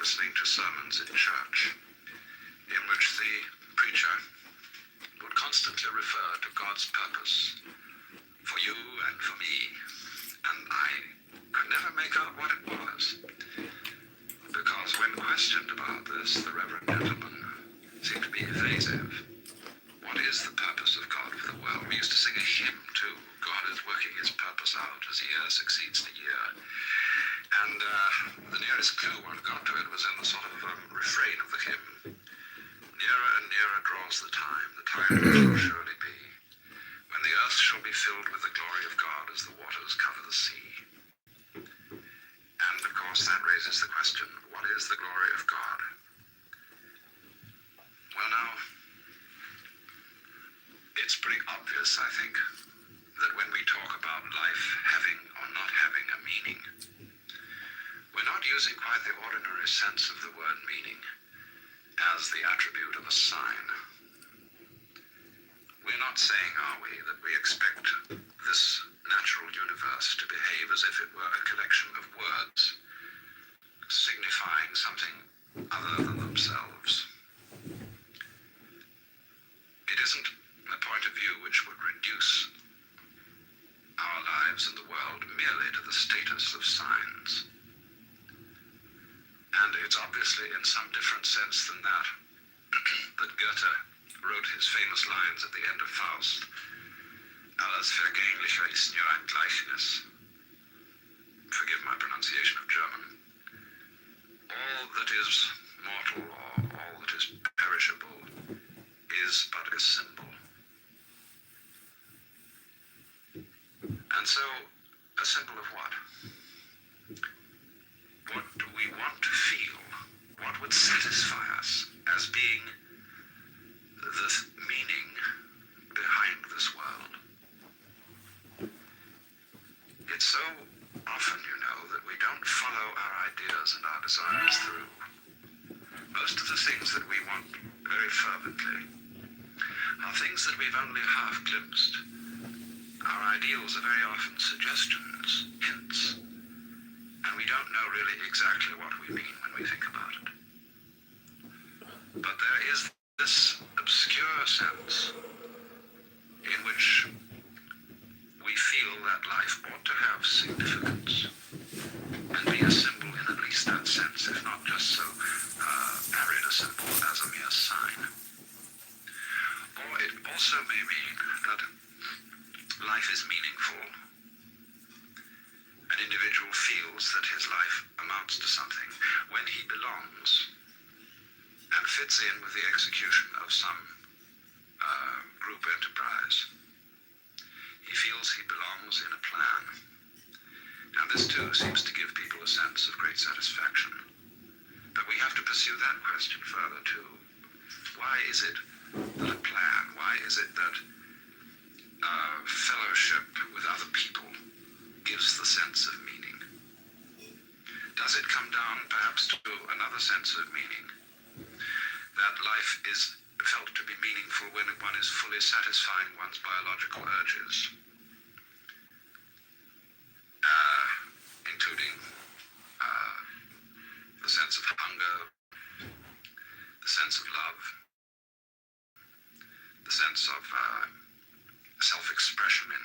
listening to sermons in church in which the preacher would constantly refer to God's purpose for you and for me, and I could never make out what it was, because when questioned about this, the Reverend gentleman seemed to be evasive. What is the purpose of God for the world? We used to sing a hymn too, God is working his purpose out as year succeeds to year. And the nearest clue one got to it was in the sort of refrain of the hymn. Nearer and nearer draws the time shall surely be, when the earth shall be filled with the glory of God as the waters cover the sea. And of course that raises the question, what is the glory of God? Well now, it's pretty obvious, I think, that when we talk about life having or not having a meaning, we're not using quite the ordinary sense of the word meaning as the attribute of a sign. We're not saying, are we, that we expect this natural universe to behave as if it were a collection of words signifying something other than themselves. It isn't a point of view which would reduce our lives in the world merely to the status of signs. And it's obviously in some different sense than that that Goethe wrote his famous lines at the end of Faust. Alles Vergänglicher ist nur ein Gleichnis. Forgive my pronunciation of German. All that is mortal or all that is perishable is but a symbol. And so, a symbol of what? What do we want to feel? What would satisfy us as being the meaning behind this world? It's so often, that we don't follow our ideas and our desires through. Most of the things that we want very fervently are things that we've only half glimpsed. Our ideals are very often suggestions, hints, and we don't know really exactly what we mean when we think about it. But there is this obscure sense in which we feel that life ought to have significance and be a symbol in at least that sense, if not just so arid a symbol as a mere sign. Or it also may mean that life is meaningful. An individual feels that his life amounts to something when he belongs and fits in with the execution of some group enterprise. He feels he belongs in a plan. And this too seems to give people a sense of great satisfaction. But we have to pursue that question further too. Why is it that a plan, why is it that fellowship with other people gives the sense of meaning? Does it come down perhaps to another sense of meaning? That life is felt to be meaningful when one is fully satisfying one's biological urges, including the sense of hunger, the sense of love, the sense of self-expression in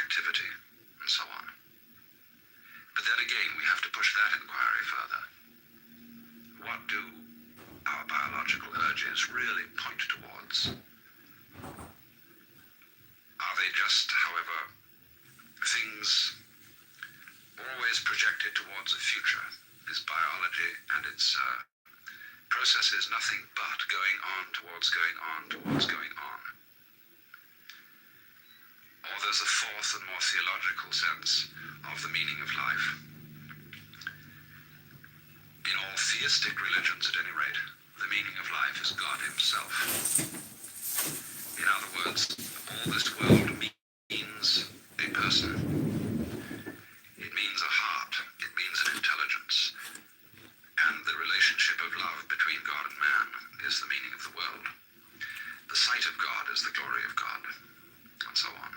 activity, and so on. But then again, we have to push that inquiry further. What do our biological urges really point towards? Are they just, however, things always projected towards a future? Is biology and its process is nothing but going on towards going on towards going on? Or there's a fourth and more theological sense of the meaning of life. In all theistic religions, at any rate, the meaning of life is God himself. In other words, all this world means a person. It means a heart. It means an intelligence. And the relationship of love between God and man is the meaning of the world. The sight of God is the glory of God, and so on.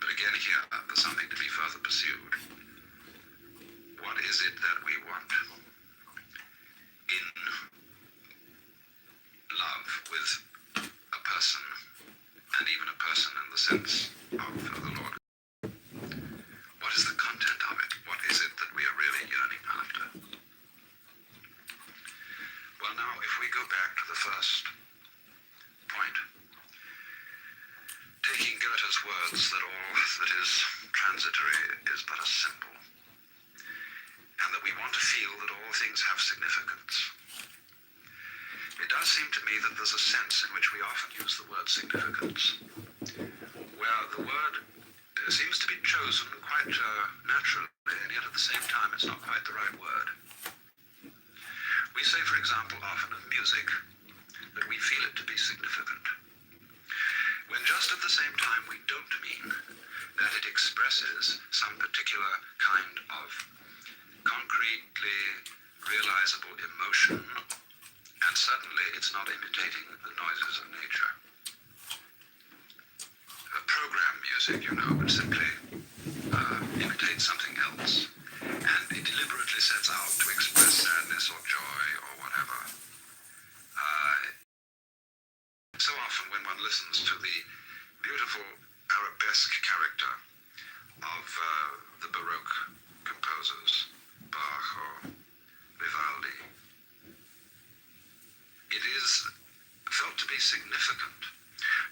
But again here, there's something to be further pursued. What is it that we want? sense of the Lord? What is the content of it? What is it that we are really yearning after? Well, now, if we go back to the first point, taking Goethe's words that all that is transitory is but a symbol, and that we want to feel that all things have significance. It does seem to me that there's a sense in which we often use the word significance, where the word seems to be chosen quite naturally, and yet at the same time it's not quite the right word. We say, for example, often of music, that we feel it to be significant, when just at the same time we don't mean that it expresses some particular kind of concretely realizable emotion, and certainly it's not imitating the noises of nature. Program music, would simply imitate something else, and it deliberately sets out to express sadness or joy or whatever. So often when one listens to the beautiful arabesque character of the Baroque composers, Bach or Vivaldi, it is felt to be significant,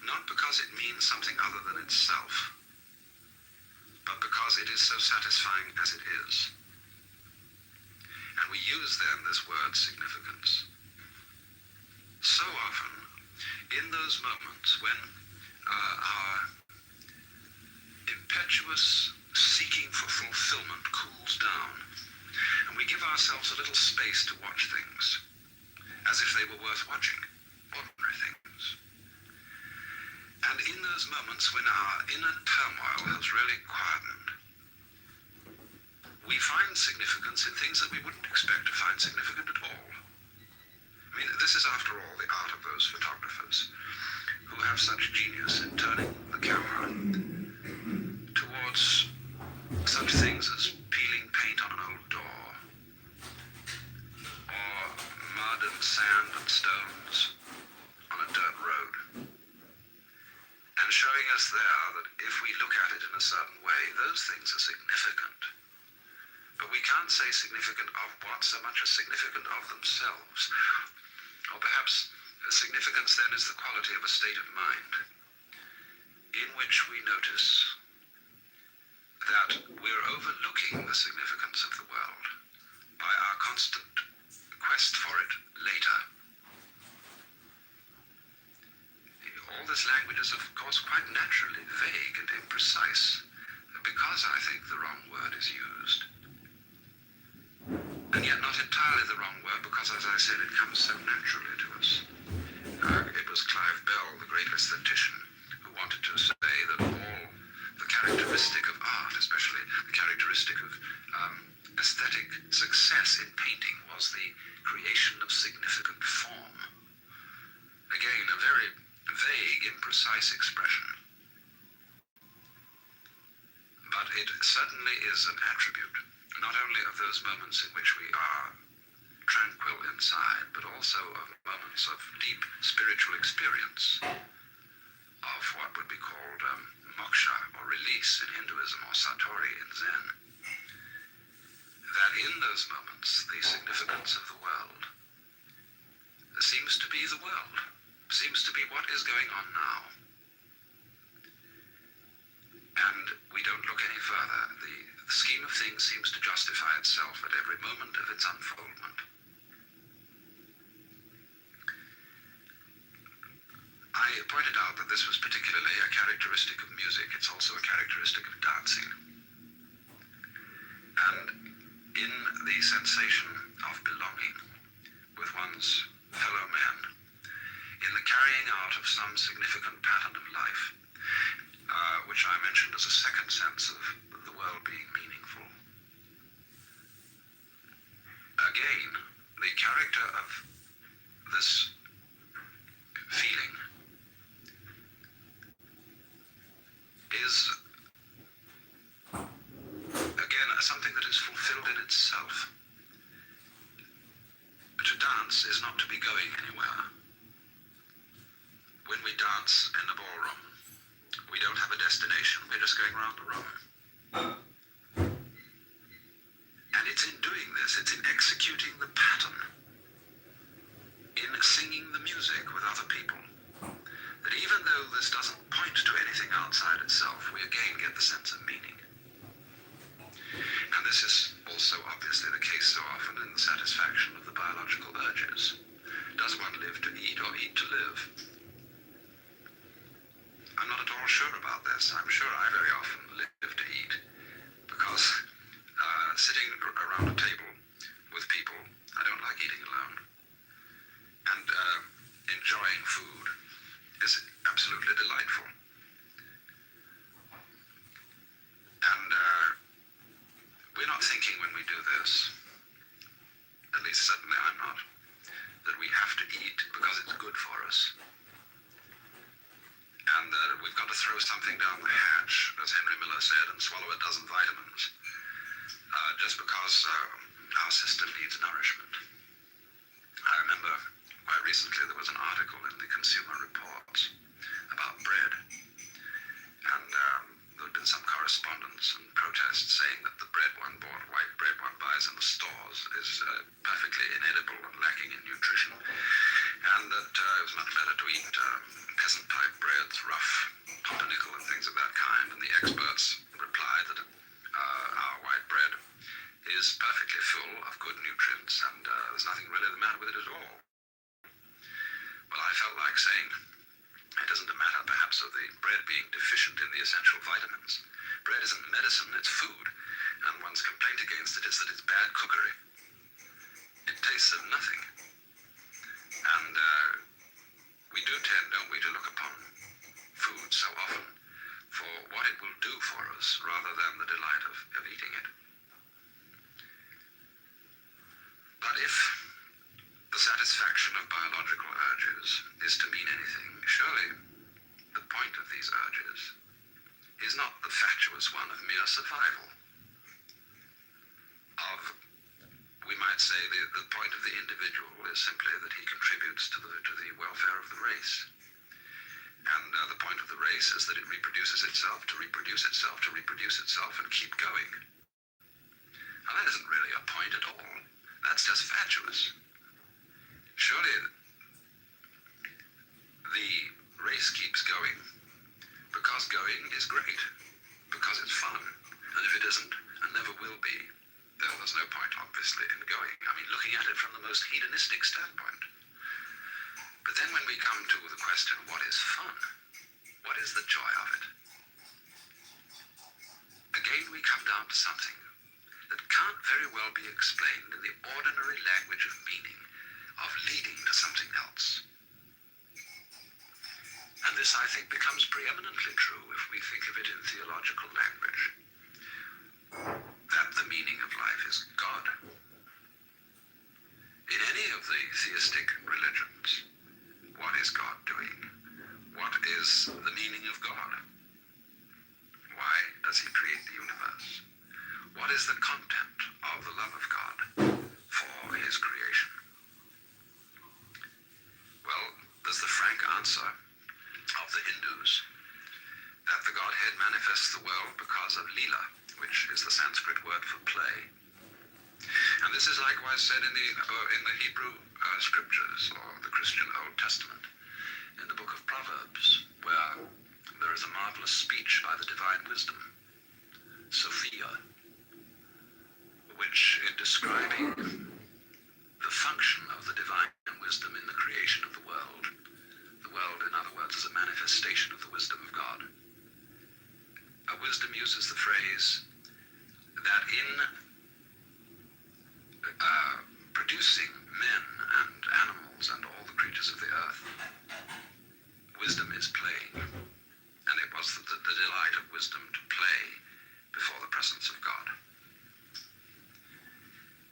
not because it means something other than itself, but because it is so satisfying as it is. And we use then this word significance. So often, in those moments when our impetuous seeking for fulfillment cools down, and we give ourselves a little space to watch things as if they were worth watching, ordinary things. And in those moments when our inner turmoil has really quietened, we find significance in things that we wouldn't expect to find significant at all. I mean, this is after all the art of those photographers who have such genius in turning the camera towards such things as peeling paint on an old door, or mud and sand and stones on a dirt road, and showing us there that if we look at it in a certain way, those things are significant. But we can't say significant of what so much as significant of themselves. Or perhaps significance then is the quality of a state of mind in which we notice that we're overlooking the significance of the world by our constant quest for it later. All this language is, of course, quite naturally vague and imprecise, because I think the wrong word is used. And yet not entirely the wrong word, because, as I said, it comes so naturally to us. It was Clive Bell, the great aesthetician, who wanted to say that all the characteristic of art, especially the characteristic of aesthetic success in painting, was the creation of significant form. Again, a very vague, imprecise expression. But it certainly is an attribute, not only of those moments in which we are tranquil inside, but also of moments of deep spiritual experience, of what would be called moksha, or release in Hinduism, or satori in Zen. That in those moments, the significance of the world seems to be the world, seems to be what is going on now. And we don't look any further. The scheme of things seems to justify itself at every moment of its unfoldment. I pointed out that this was particularly a characteristic of music. It's also a characteristic of dancing. And in the sensation of belonging with one's fellow men, in the carrying out of some significant pattern of life, which I mentioned as a second sense of the world being meaningful. Again, the character of this feeling is, again, something that is fulfilled in itself. To dance is not to be going anywhere. When we dance in the ballroom, We don't have a destination, we're just going round the room. And it's in doing this, it's in executing the pattern, in singing the music with other people, that even though this doesn't point to anything outside itself, we again get the sense of meaning. And this is also obviously the case so often in the satisfaction of the biological urges. Does one live to eat or eat to live? I'm not at all sure about this. I'm sure I very often live to eat, because sitting around a table with people, I don't like eating alone. And enjoying food is absolutely delightful. And we're not thinking when we do this, at least certainly I'm not, that we have to eat because it's good for us. And we've got to throw something down the hatch, as Henry Miller said, and swallow a dozen vitamins, just because our system needs nourishment. I remember quite recently there was an article in the Consumer Reports about bread, and there had been some correspondence and protests saying that the bread one bought, white bread one buys in the stores, is perfectly inedible and lacking in nutrition, and that it was much better to eat peasant type breads, rough pumpernickel and things of that kind. And the experts replied that our white bread is perfectly full of good nutrients, and there's nothing really the matter with it at all. Well, I felt like saying, it isn't a matter perhaps of the bread being deficient in the essential vitamins. Bread isn't medicine, it's food, and one's complaint against it is that it's bad cookery. It tastes of nothing. And we do tend, don't we, to look upon food so often for what it will do for us rather than the delight of eating it. But if the satisfaction of biological urges is to mean anything, surely the point of these urges is not the fatuous one of mere survival. We might say the point of the individual is simply that he contributes to the welfare of the race. And the point of the race is that it reproduces itself, to reproduce itself, to reproduce itself, and keep going. Now that isn't really a point at all. That's just fatuous. Surely the race keeps going because going is great, because it's fun. And if it isn't, and never will be, then there's no point, obviously, in going. I mean, looking at it from the most hedonistic standpoint. But then when we come to the question, what is fun? What is the joy of it? Again, we come down to something that can't very well be explained in the ordinary language of meaning, of leading to something else. And this, I think, becomes preeminently true if we think of it in theological language. That the meaning of life is God. In any of the theistic religions, what is God doing? What is the meaning of God? Why does he create the universe? What is the content of the love of God for his creation? Well, there's the frank answer of the Hindus, that the Godhead manifests the world because of Leela, which is the Sanskrit word for play. And this is likewise said in the Hebrew scriptures, or the Christian Old Testament, in the book of Proverbs, where there is a marvelous speech by the divine wisdom, Sophia, which, in describing the function of the divine wisdom in the creation of the world, in other words, is a manifestation of the wisdom of God. Wisdom uses the phrase that in producing men and animals and all the creatures of the earth, wisdom is playing. And it was the delight of wisdom to play before the presence of God.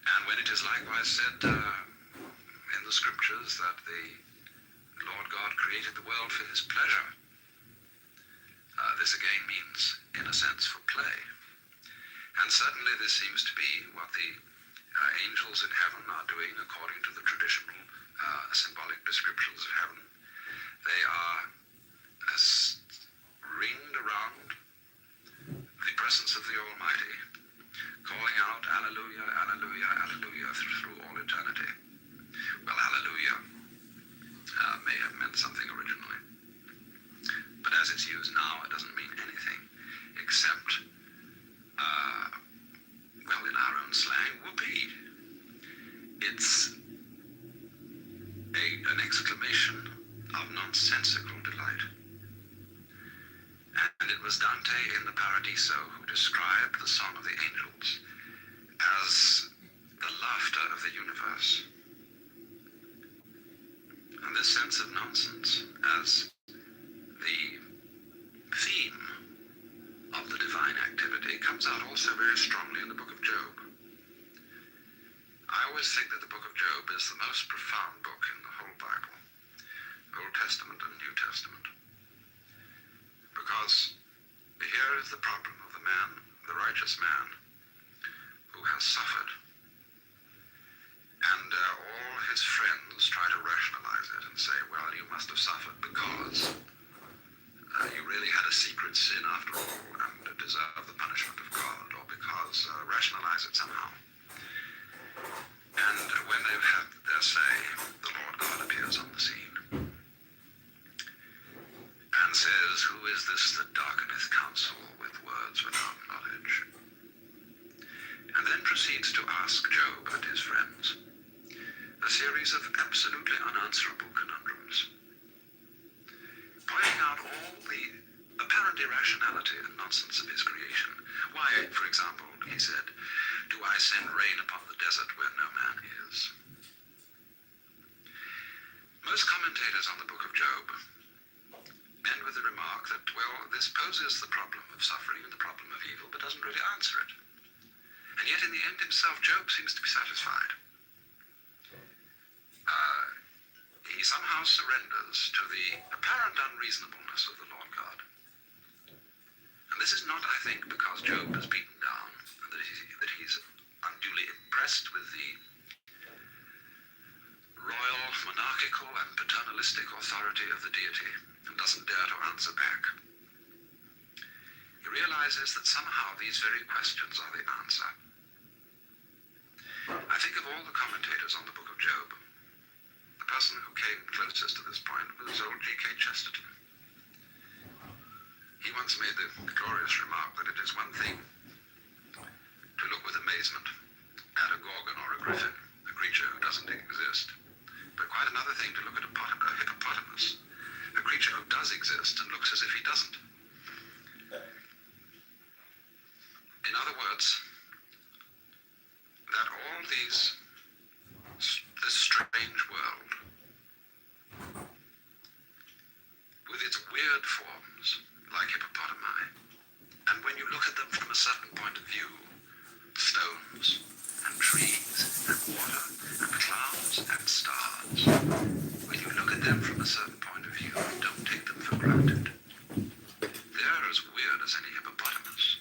And when it is likewise said in the scriptures that the Lord God created the world for his pleasure, this again means, in a sense, for play. And certainly this seems to be what the angels in heaven are doing according to the traditional symbolic descriptions of heaven. They are ringed nonsensical delight. And it was Dante in the Paradiso who described the song of the angels as the laughter of the universe. And this sense of nonsense as the theme of the divine activity comes out also very strongly in the book of Job. I always think that the book of Job is the most profound book in the whole Bible, Old Testament and New Testament. Because here is the problem of the man, the righteous man, who has suffered. And all his friends try to rationalize it and say, well, you must have suffered because you really had a secret sin after all and deserve the punishment of God, or because rationalize it somehow. And when they've had their say, the Lord God appears on the scene and says, who is this that darkeneth counsel with words without knowledge? And then proceeds to ask Job and his friends a series of absolutely unanswerable conundrums, pointing out all the apparent irrationality and nonsense of his creation. Why, for example, he said, do I send rain upon the desert where no man is? Most commentators on the book of Job end with the remark that, well, this poses the problem of suffering and the problem of evil, but doesn't really answer it. And yet in the end himself, Job seems to be satisfied. He somehow surrenders to the apparent unreasonableness of the Lord God. And this is not, I think, because Job is beaten down, and that he's unduly impressed with the royal, monarchical, and paternalistic authority of the deity, and doesn't dare to answer back. He realizes that somehow these very questions are the answer. I think of all the commentators on the book of Job, the person who came closest to this point was old G.K. Chesterton. He once made the glorious remark that it is one thing to look with amazement at a gorgon or a griffin, a creature who doesn't exist, but quite another thing to look at a hippopotamus, a creature who does exist and looks as if he doesn't. In other words, that all this strange world, with its weird forms, like hippopotami, and when you look at them from a certain point of view, stones and trees and water and clouds and stars, when you look at them from a certain point of view and don't take them for granted, they're as weird as any hippopotamus,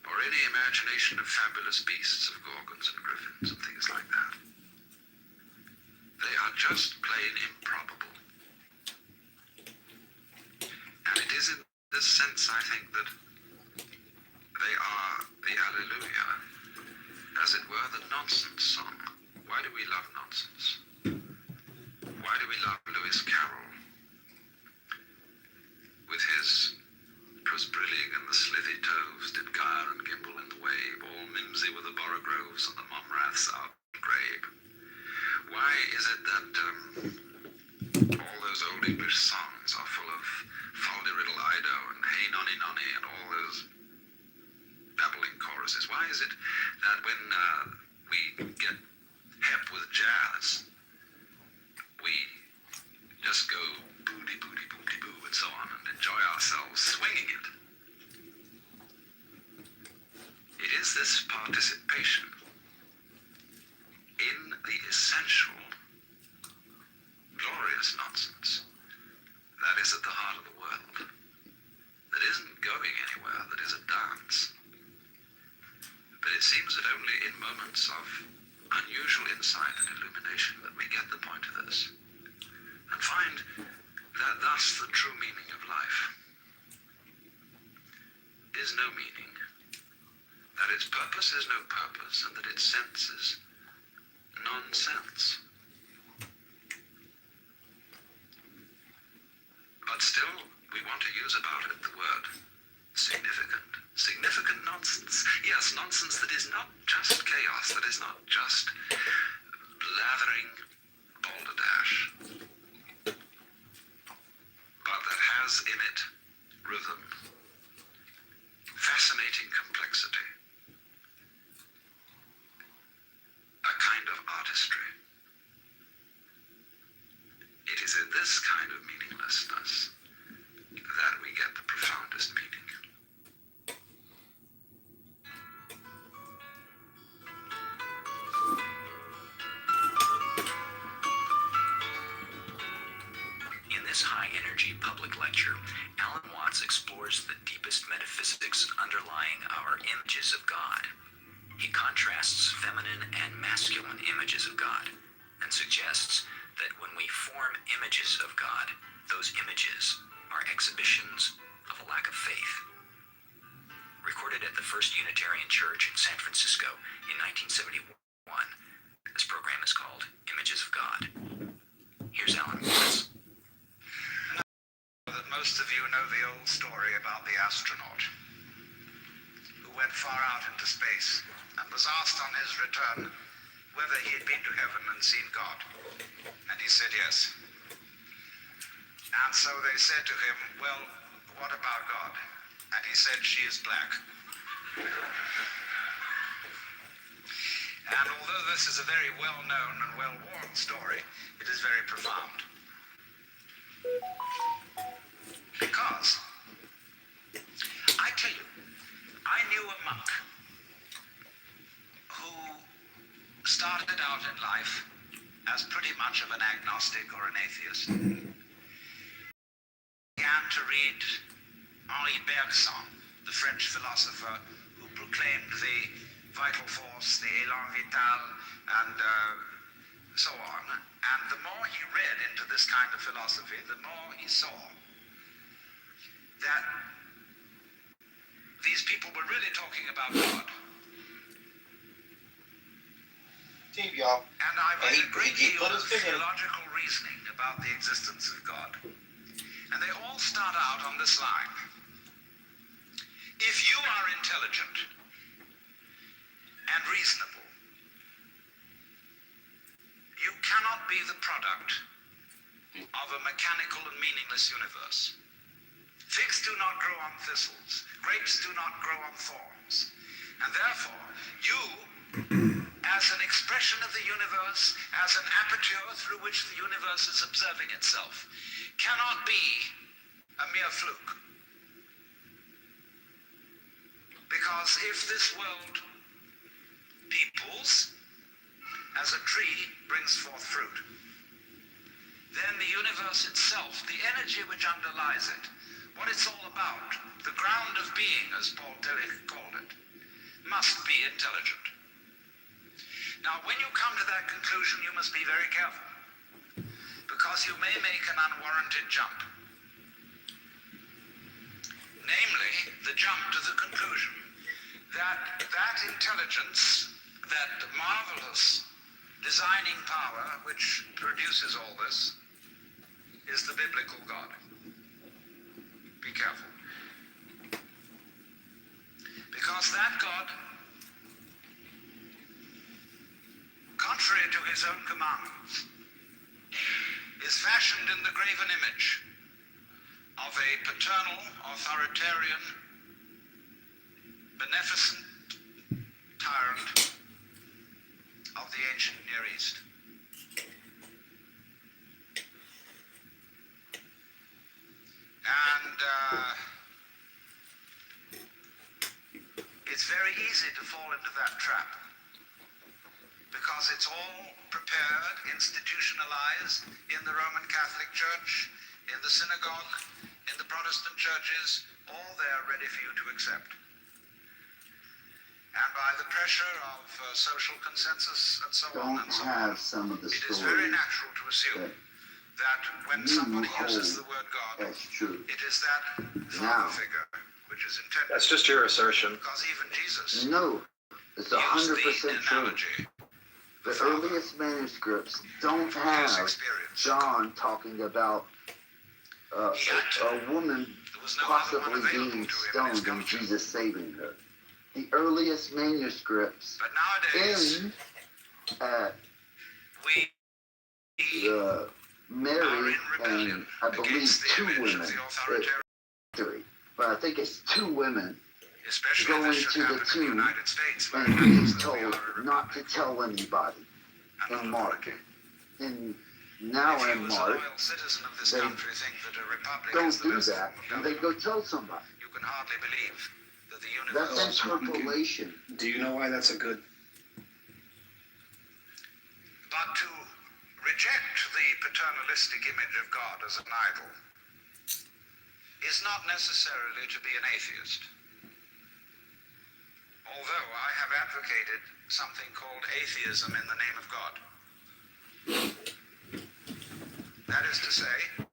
or any imagination of fabulous beasts of gorgons and griffins and things like that. They are just plain improbable. And it is in this sense, I think, that they are the Alleluia, as it were, the nonsense song. Why do we love nonsense? Why do we love Lewis Carroll with his "'Twas brillig and the slithy toves did gyre and gimble in the wave, all mimsy were the borogoves and the momraths out grabe"? Why is it that all those old English songs are full of "Fal-de-riddle-ido" and "Hey nonny nonny" and all those babbling choruses? Why is it that when we get hep with jazz, we just go booty booty booty boo and so on and enjoy ourselves swinging it? It is this participation in the essential, glorious nonsense that is at the heart of the world, that isn't going anywhere, that is a dance. But it seems that only in moments of unusual insight and illumination that we get the point of this, and find that thus the true meaning of life is no meaning, that its purpose is no purpose, and that its sense is nonsense. But still, we want to use about it the word significant. Significant nonsense. Yes, nonsense that is not just chaos, that is not just blathering balderdash, this kind of meaninglessness that we get the profoundest meaning. In this high-energy public lecture, Alan Watts explores the deepest metaphysics underlying our images of God. He contrasts feminine and masculine images of God and suggests that when we form images of God, those images are exhibitions of a lack of faith. Recorded at the First Unitarian Church in San Francisco in 1971, this program is called Images of God. Here's Alan Watts. That most of you know the old story about the astronaut who went far out into space and was asked on his return whether he had been to heaven and seen God. And he said yes. And so they said to him, well, what about God? And he said, she is black. And although this is a very well-known and well-worn story, it is very profound. Because, I tell you, I knew a monk who started out in life as pretty much of an agnostic or an atheist. Began to read Henri Bergson, the French philosopher who proclaimed the vital force, the élan vital, and so on. And the more he read into this kind of philosophy, the more he saw that these people were really talking about God. Steve, y'all. And I read a great deal of theological reasoning about the existence of God. And they all start out on this line. If you are intelligent and reasonable, you cannot be the product of a mechanical and meaningless universe. Figs do not grow on thistles. Grapes do not grow on thorns. And therefore, you, as an expression of the universe, as an aperture through which the universe is observing itself, cannot be a mere fluke. Because if this world peoples, as a tree brings forth fruit, then the universe itself, the energy which underlies it, what it's all about, the ground of being, as Paul Tillich called it, must be intelligent. Now, when you come to that conclusion, you must be very careful, because you may make an unwarranted jump. Namely, the jump to the conclusion that that intelligence, that marvelous designing power which produces all this, is the biblical God. Be careful. Because that God, contrary to his own commandments, is fashioned in the graven image of a paternal, authoritarian, beneficent tyrant of the ancient Near East. And it's very easy to fall into that trap, because it's all prepared, institutionalized in the Roman Catholic Church, in the synagogue, in the Protestant churches, all there ready for you to accept. And by the pressure of social consensus and so on and so on, it is very natural to assume that when somebody uses the word God, it is that father figure which is intended. That's just your assertion. Because even Jesus No, it's 100% true. The earliest manuscripts don't have John talking about a woman possibly being stoned and Jesus saving her. The earliest manuscripts end at Mary and I believe two women. But I think it's two women going to the tomb, and he's told not to tell anybody in Mark. In now if you and as a Mark, loyal citizen of this they country think that a republic don't is the do best that, form of and they government, go tell somebody. you can hardly believe that the That's universe... interpolation. Do you know why that's a good? But to reject the paternalistic image of God as an idol is not necessarily to be an atheist. Although I have advocated something called atheism in the name of God. That is to say,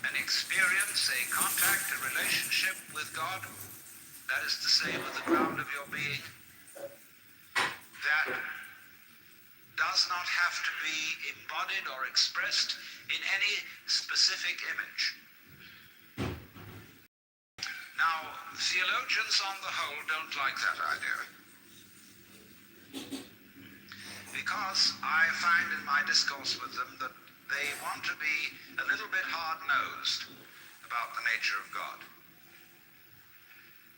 an experience, a contact, a relationship with God, that is to say, with the ground of your being, that does not have to be embodied or expressed in any specific image. Now, theologians on the whole don't like that idea, because I find in my discourse with them that they want to be a little bit hard-nosed about the nature of God.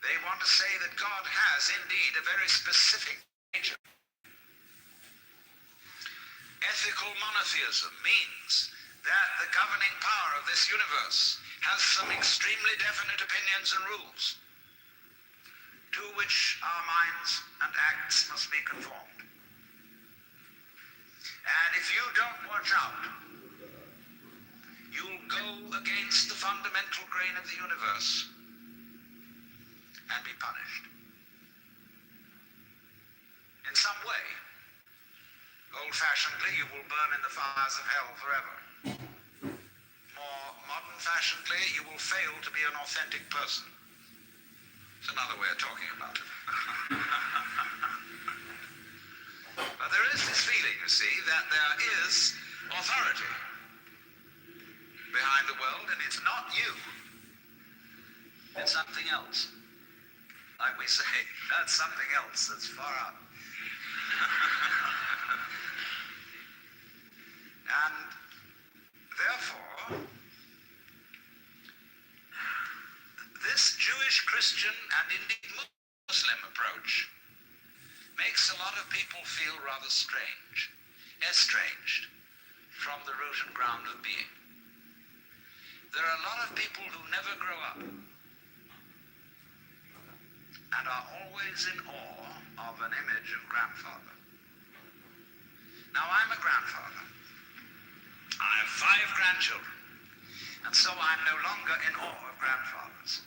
They want to say that God has indeed a very specific nature. Ethical monotheism means that the governing power of this universe has some extremely definite opinions and rules to which our minds and acts must be conformed. And if you don't watch out, you'll go against the fundamental grain of the universe and be punished in some way. Old-fashionedly, you will burn in the fires of hell forever. More modern-fashionedly, you will fail to be an authentic person. It's another way of talking about it. But there is this feeling, you see, that there is authority behind the world, and it's not you. It's something else. Like we say, that's something else that's far out. And therefore, this Jewish, Christian, and indeed Muslim approach makes a lot of people feel rather strange, estranged from the root and ground of being. There are a lot of people who never grow up and are always in awe of an image of grandfather. Now, I'm a grandfather. I have 5 grandchildren, and so I'm no longer in awe of grandfathers.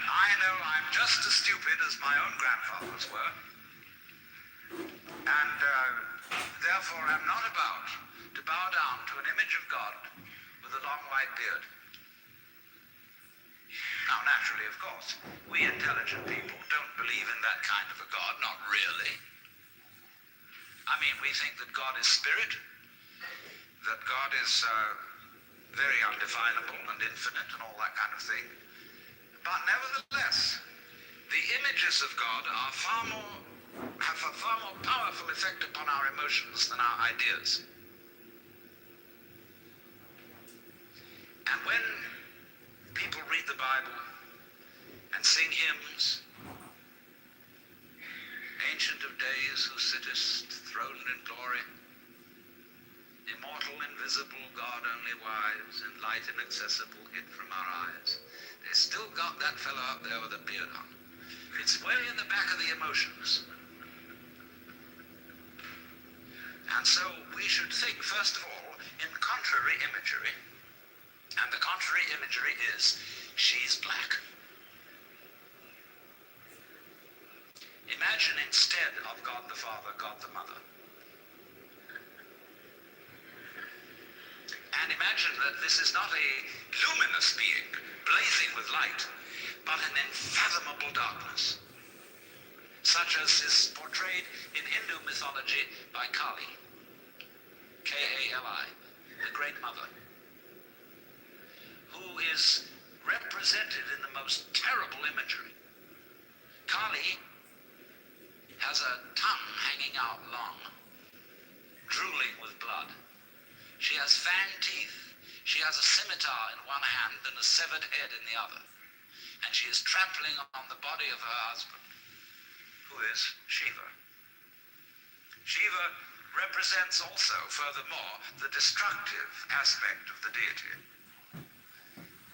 I know I'm just as stupid as my own grandfathers were, and therefore I'm not about to bow down to an image of God with a long white beard. Now, naturally, of course, we intelligent people don't believe in that kind of a God, not really. I mean, we think that God is spirit, that God is very undefinable and infinite and all that kind of thing. But nevertheless, the images of God are have a far more powerful effect upon our emotions than our ideas. And when people read the Bible and sing hymns, Ancient of Days, who sittest throned in glory, immortal, invisible, God only wise, in light inaccessible, hid from our eyes. They still got that fellow out there with a beard on. It's way in the back of the emotions. And so we should think, first of all, in contrary imagery. And the contrary imagery is, she's black. Imagine instead of God the Father, God the Mother. And imagine that this is not a luminous being, blazing with light, but an unfathomable darkness, such as is portrayed in Hindu mythology by Kali, K-A-L-I, the Great Mother, who is represented in the most terrible imagery. Kali has a tongue hanging out long, drooling with blood. She has fanged teeth. She has a scimitar in one hand and a severed head in the other. And she is trampling on the body of her husband, who is Shiva. Shiva represents also, furthermore, the destructive aspect of the deity,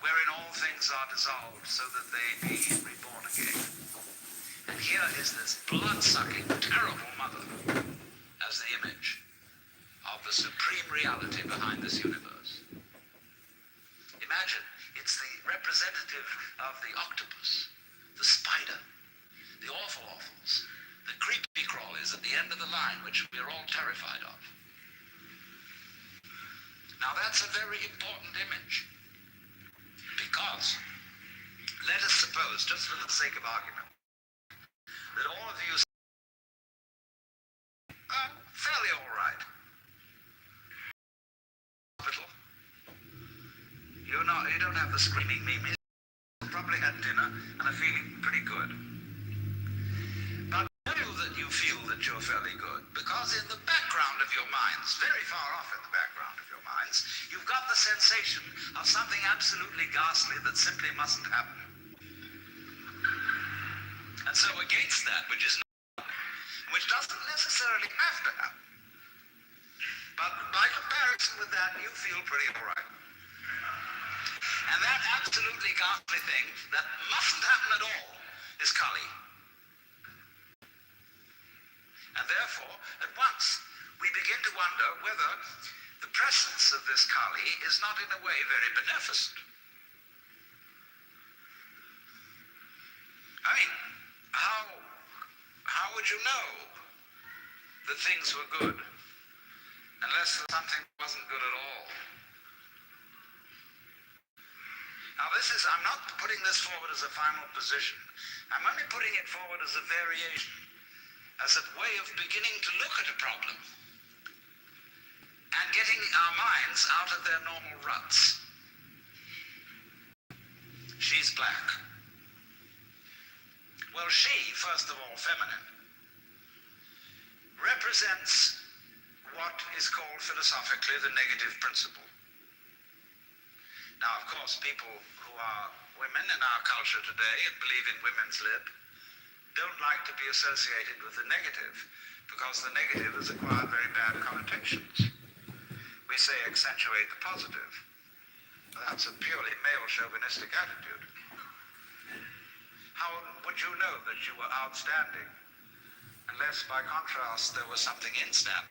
wherein all things are dissolved so that they be reborn again. And here is this blood-sucking, terrible mother as the image of the supreme reality behind this universe. Imagine, it's the representative of the octopus, the spider, the awful awfuls, the creepy crawlies at the end of the line, which we are all terrified of. Now that's a very important image, because let us suppose, just for the sake of argument, that all of you are fairly all right. Hospital. You don't have the screaming memes. You probably had dinner and are feeling pretty good. But I know that you feel that you're fairly good, because in the background of your minds, very far off in the background of your minds, you've got the sensation of something absolutely ghastly that simply mustn't happen. And so against that, which is not, which doesn't necessarily have to happen, but by comparison with that, you feel pretty all right. And that absolutely ghastly thing that mustn't happen at all is Kali. And therefore, at once, we begin to wonder whether the presence of this Kali is not in a way very beneficent. I mean, how would you know that things were good unless something wasn't good at all? Now I'm not putting this forward as a final position. I'm only putting it forward as a variation, as a way of beginning to look at a problem and getting our minds out of their normal ruts. She's black. Well, she, first of all, feminine, represents what is called philosophically the negative principle. Now, of course, people who are women in our culture today and believe in women's lib don't like to be associated with the negative, because the negative has acquired very bad connotations. We say accentuate the positive. That's a purely male chauvinistic attitude. How would you know that you were outstanding unless, by contrast, there was something instanding?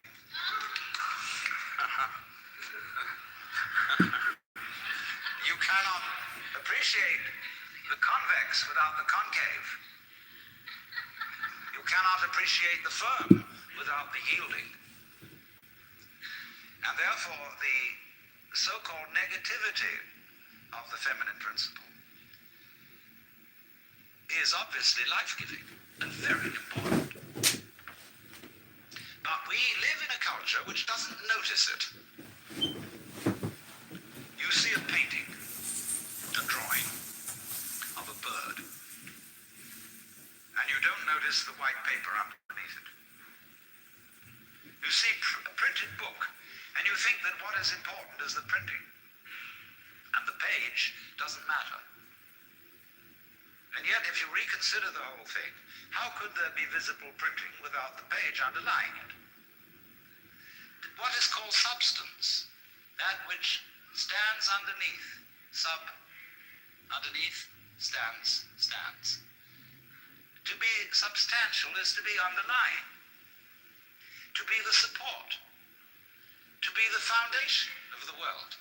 You cannot appreciate the convex without the concave. You cannot appreciate the firm without the yielding. And therefore, the so-called negativity of the feminine principle is obviously life-giving and very important. But we live in a culture which doesn't notice it. You see a painting, a drawing of a bird, and you don't notice the white paper underneath it. You see a printed book, and you think that what is important is the printing, and the page doesn't matter. And yet, if you reconsider the whole thing, how could there be visible printing without the page underlying it? What is called substance, that which stands underneath, underneath, stands. To be substantial is to be underlying, to be the support, to be the foundation of the world.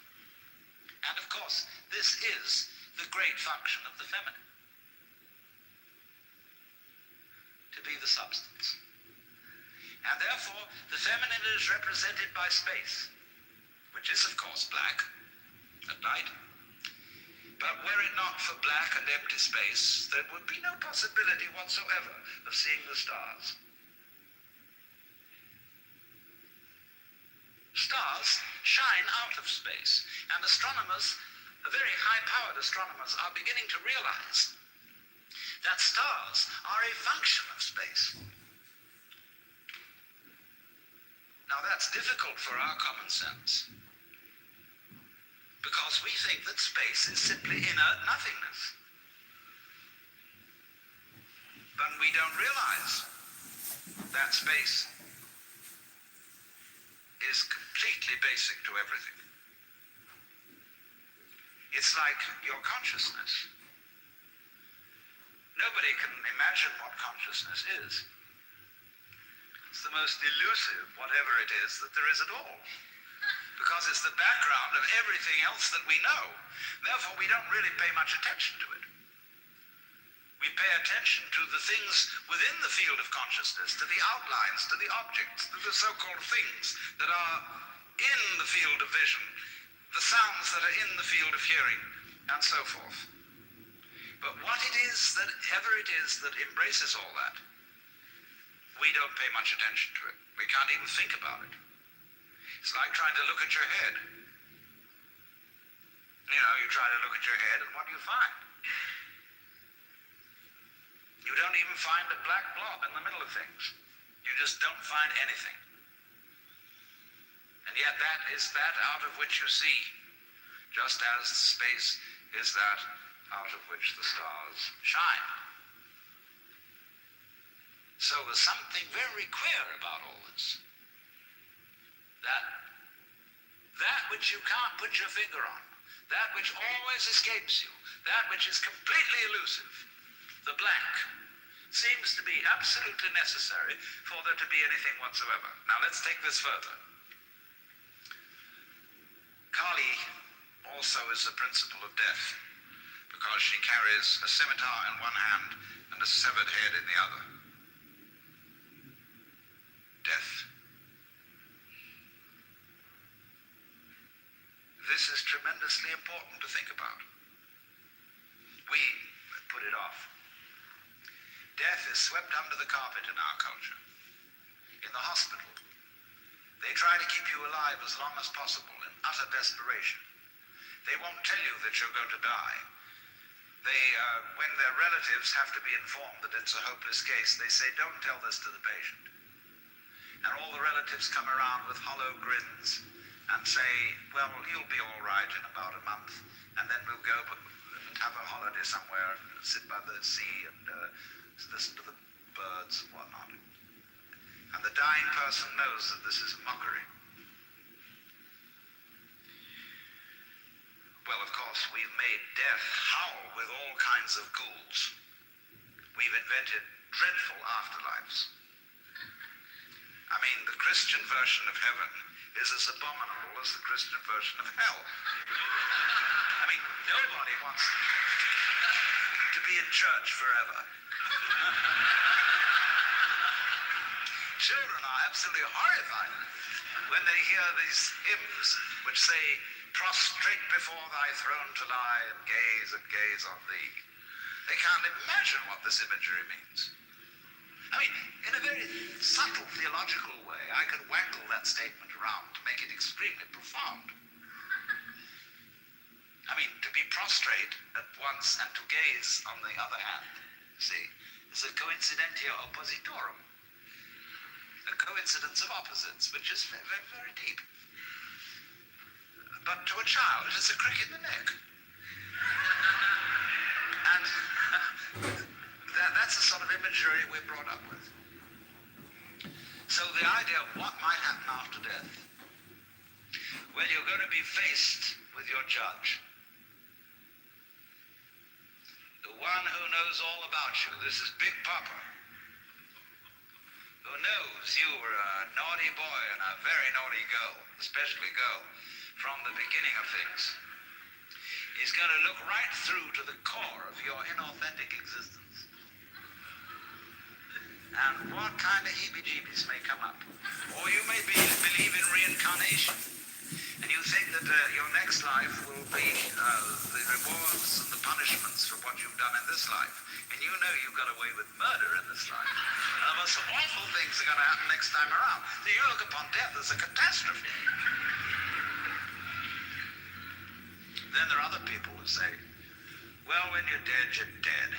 And of course, this is the great function of the feminine, to be the substance. And therefore, the feminine is represented by space, which is of course black at night. But were it not for black and empty space, there would be no possibility whatsoever of seeing the stars. Stars shine out of space, and astronomers, very high-powered astronomers, are beginning to realize that stars are a function of space. Now that's difficult for our common sense, because we think that space is simply inert nothingness. But we don't realize that space is completely basic to everything. It's like your consciousness. Nobody can imagine what consciousness is. It's the most elusive, whatever it is, that there is at all. Because it's the background of everything else that we know. Therefore, we don't really pay much attention to it. We pay attention to the things within the field of consciousness, to the outlines, to the objects, to the so-called things that are in the field of vision, the sounds that are in the field of hearing, and so forth. But what it is that ever it is that embraces all that, we don't pay much attention to it. We can't even think about it. It's like trying to look at your head. You know, you try to look at your head, and what do you find? You don't even find a black blob in the middle of things. You just don't find anything. And yet that is that out of which you see, just as space is that out of which the stars shine. So there's something very queer about all this. That which you can't put your finger on, that which always escapes you, that which is completely elusive, the blank, seems to be absolutely necessary for there to be anything whatsoever. Now let's take this further. Kali also is the principle of death, because she carries a scimitar in one hand and a severed head in the other. Death. This is tremendously important to think about. We put it off. Death is swept under the carpet in our culture. In the hospital, they try to keep you alive as long as possible in utter desperation. They won't tell you that you're going to die. When their relatives have to be informed that it's a hopeless case, they say, don't tell this to the patient. And all the relatives come around with hollow grins and say, well, you'll be all right in about a month, and then we'll go and have a holiday somewhere and sit by the sea and listen to the birds and whatnot. And the dying person knows that this is a mockery. Well, of course, we've made death howl with all kinds of ghouls. We've invented dreadful afterlives. I mean, the Christian version of heaven is as abominable as the Christian version of hell. I mean, nobody wants to be in church forever. Children are absolutely horrified when they hear these hymns which say, prostrate before thy throne to lie and gaze on thee. They can't imagine what this imagery means. I mean, in a very subtle theological way, I could wangle that statement around to make it extremely profound. I mean, to be prostrate at once and to gaze on the other hand, see, is a coincidentia oppositorum, a coincidence of opposites, which is very, very, very deep. But to a child, it is a crick in the neck. And that's the sort of imagery we're brought up with. So the idea of what might happen after death, well, you're going to be faced with your judge, the one who knows all about you. This is Big Papa, who knows you were a naughty boy and a very naughty girl, especially girl, from the beginning of things. He's going to look right through to the core of your inauthentic existence. And what kind of heebie-jeebies may come up. Or you may believe in reincarnation, and you think that your next life will be the rewards and the punishments for what you've done in this life. And you know you got away with murder in this life. And some awful things are going to happen next time around. So you look upon death as a catastrophe. Then there are other people who say, well, when you're dead, you're dead.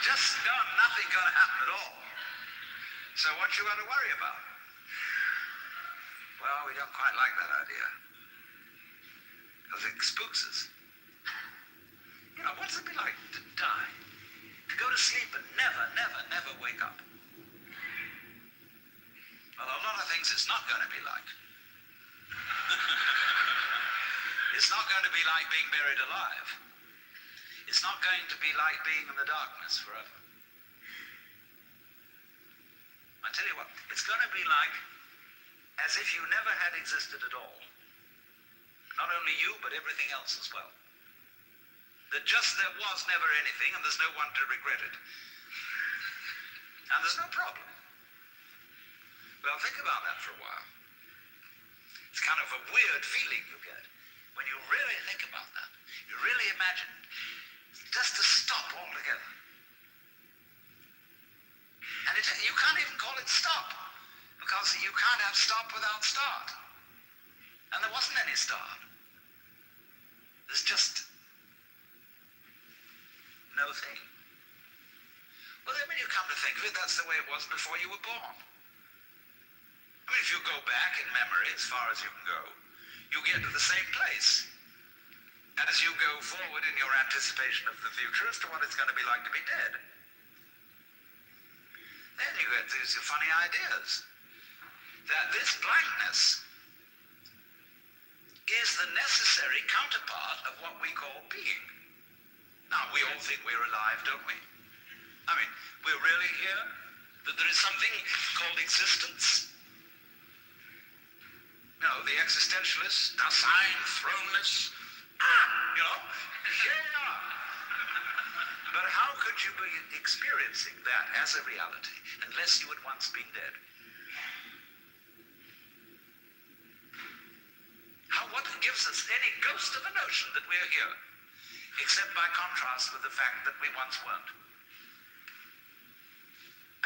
Just nothing going to happen at all. So what you got to worry about? Well, we don't quite like that idea, because it spooks us. You know, what's it be like to die? To go to sleep and never wake up? it's not going to be like. It's not going to be like being buried alive. It's not going to be like being in the darkness forever. I tell you what, it's going to be like as if you never had existed at all. Not only you, but everything else as well. That just there was never anything, and there's no one to regret it. And there's no problem. Well, think about that for a while. It's kind of a weird feeling you get when you really think about that. You really imagine just to stop altogether. And you can't even call it stop, because you can't have stop without start. And there wasn't any start. There's just no thing. Well, then when you come to think of it, that's the way it was before you were born. I mean, if you go back in memory as far as you can go, you get to the same place as you go forward in your anticipation of the future as to what it's going to be like to be dead. Then you get these funny ideas that this blankness is the necessary counterpart of what we call being. Now, we all think we're alive, don't we? I mean, we're really here? That there is something called existence? No, the existentialists, Dasein, throneless, you know, here we are. But how could you be experiencing that as a reality unless you had once been dead? What gives us any ghost of a notion that we're here, except by contrast with the fact that we once weren't?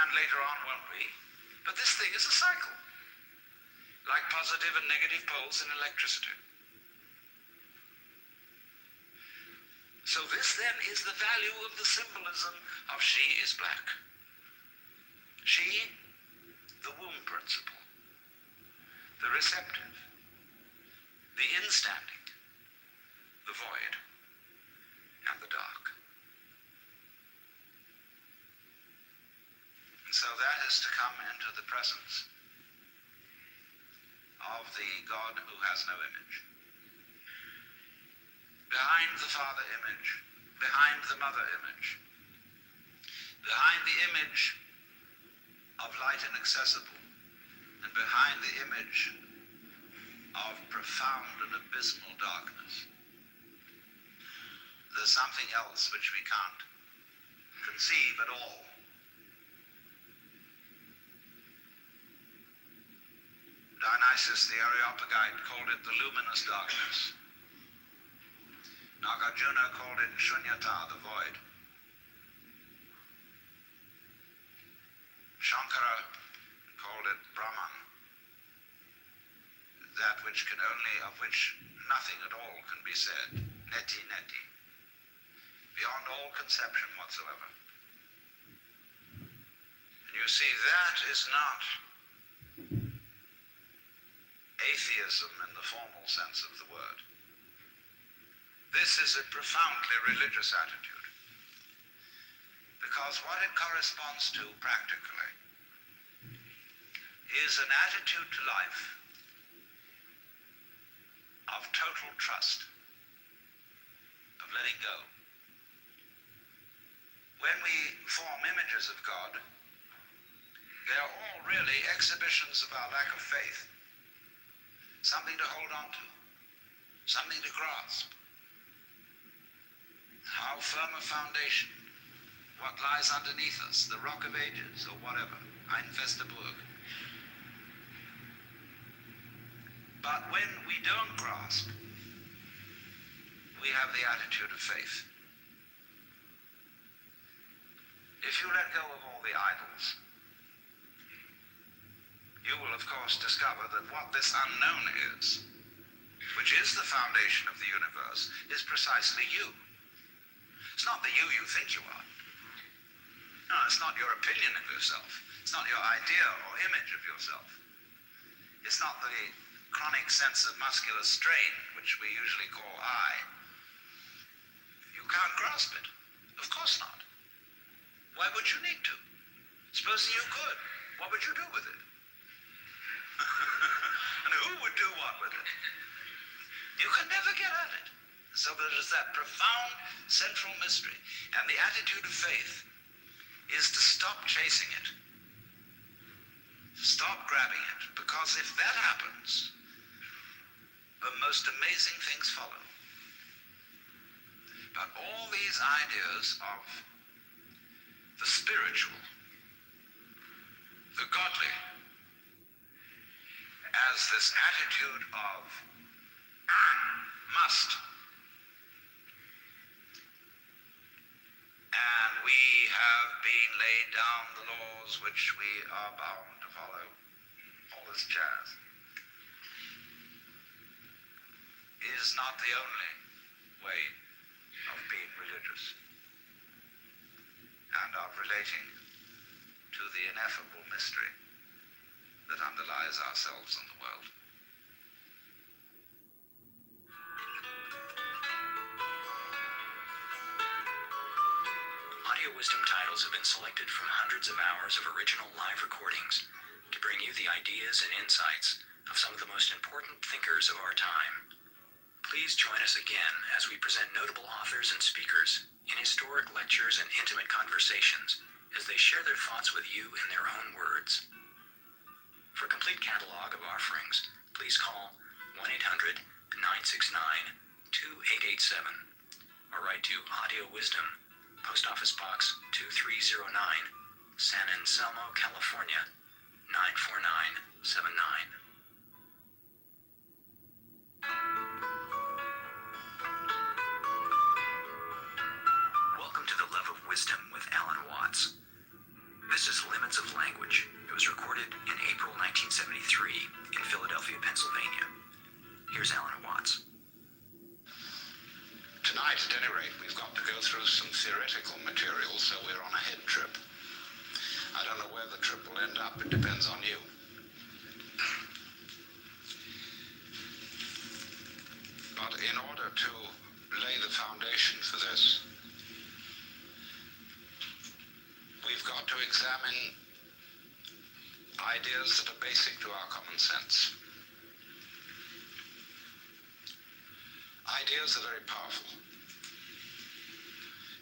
And later on won't we? But this thing is a cycle, like positive and negative poles in electricity. So this then is the value of the symbolism of she is black. She, the womb principle, the receptive, the instanding, the void, and the dark. And so that is to come into the presence of the God who has no image. Behind the Father image, behind the Mother image, behind the image of light inaccessible, and behind the image of profound and abysmal darkness, there's something else which we can't conceive at all. Dionysius the Areopagite called it the luminous darkness. Nagarjuna called it Shunyata, the void. Shankara called it Brahman, that which can only, of which nothing at all can be said, neti neti, beyond all conception whatsoever. And you see, that is not atheism in the formal sense of the word. This is a profoundly religious attitude, because what it corresponds to practically is an attitude to life of total trust, of letting go. When we form images of God, they are all really exhibitions of our lack of faith. Something to hold on to, something to grasp. How firm a foundation, what lies underneath us, the rock of ages or whatever, ein feste Burg. But when we don't grasp, we have the attitude of faith. If you let go of all the idols, you will of course discover that what this unknown is, which is the foundation of the universe, is precisely you. It's not the you think you are. No, it's not your opinion of yourself. It's not your idea or image of yourself. It's not the chronic sense of muscular strain, which we usually call I. You can't grasp it. Of course not. Why would you need to? Supposing you could, what would you do with it? on with it. You can never get at it. So there is that profound central mystery. And the attitude of faith is to stop chasing it. Stop grabbing it. Because if that happens, the most amazing things follow. But all these ideas of the spiritual, the godly, as this attitude of must. And we have been laid down the laws which we are bound to follow. All this jazz is not the only way of being religious and of relating to the ineffable mystery that underlies ourselves and the world. Audio Wisdom titles have been selected from hundreds of hours of original live recordings to bring you the ideas and insights of some of the most important thinkers of our time. Please join us again as we present notable authors and speakers in historic lectures and intimate conversations as they share their thoughts with you in their own words. For a complete catalog of offerings, please call 1-800-969-2887 or write to Audio Wisdom, Post Office Box 2309, San Anselmo, California, 94979. Welcome to the Love of Wisdom with Alan Watts. This is Limits of Language. It was recorded in April 1973 in Philadelphia, Pennsylvania. Here's Alan Watts. Tonight, at any rate, we've got to go through some theoretical material, so we're on a head trip. I don't know where the trip will end up. It depends on you. But in order to lay the foundation for this, we've got to examine ideas that are basic to our common sense. Ideas are very powerful.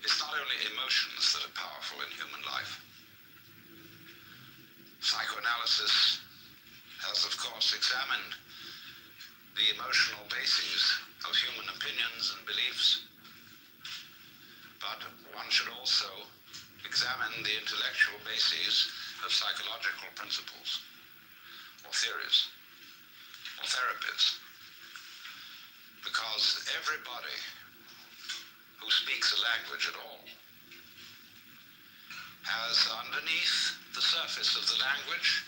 It's not only emotions that are powerful in human life. Psychoanalysis has, of course, examined the emotional bases of human opinions and beliefs, but one should also examine the intellectual bases of psychological principles, or theories, or therapies. Because everybody who speaks a language at all has underneath the surface of the language,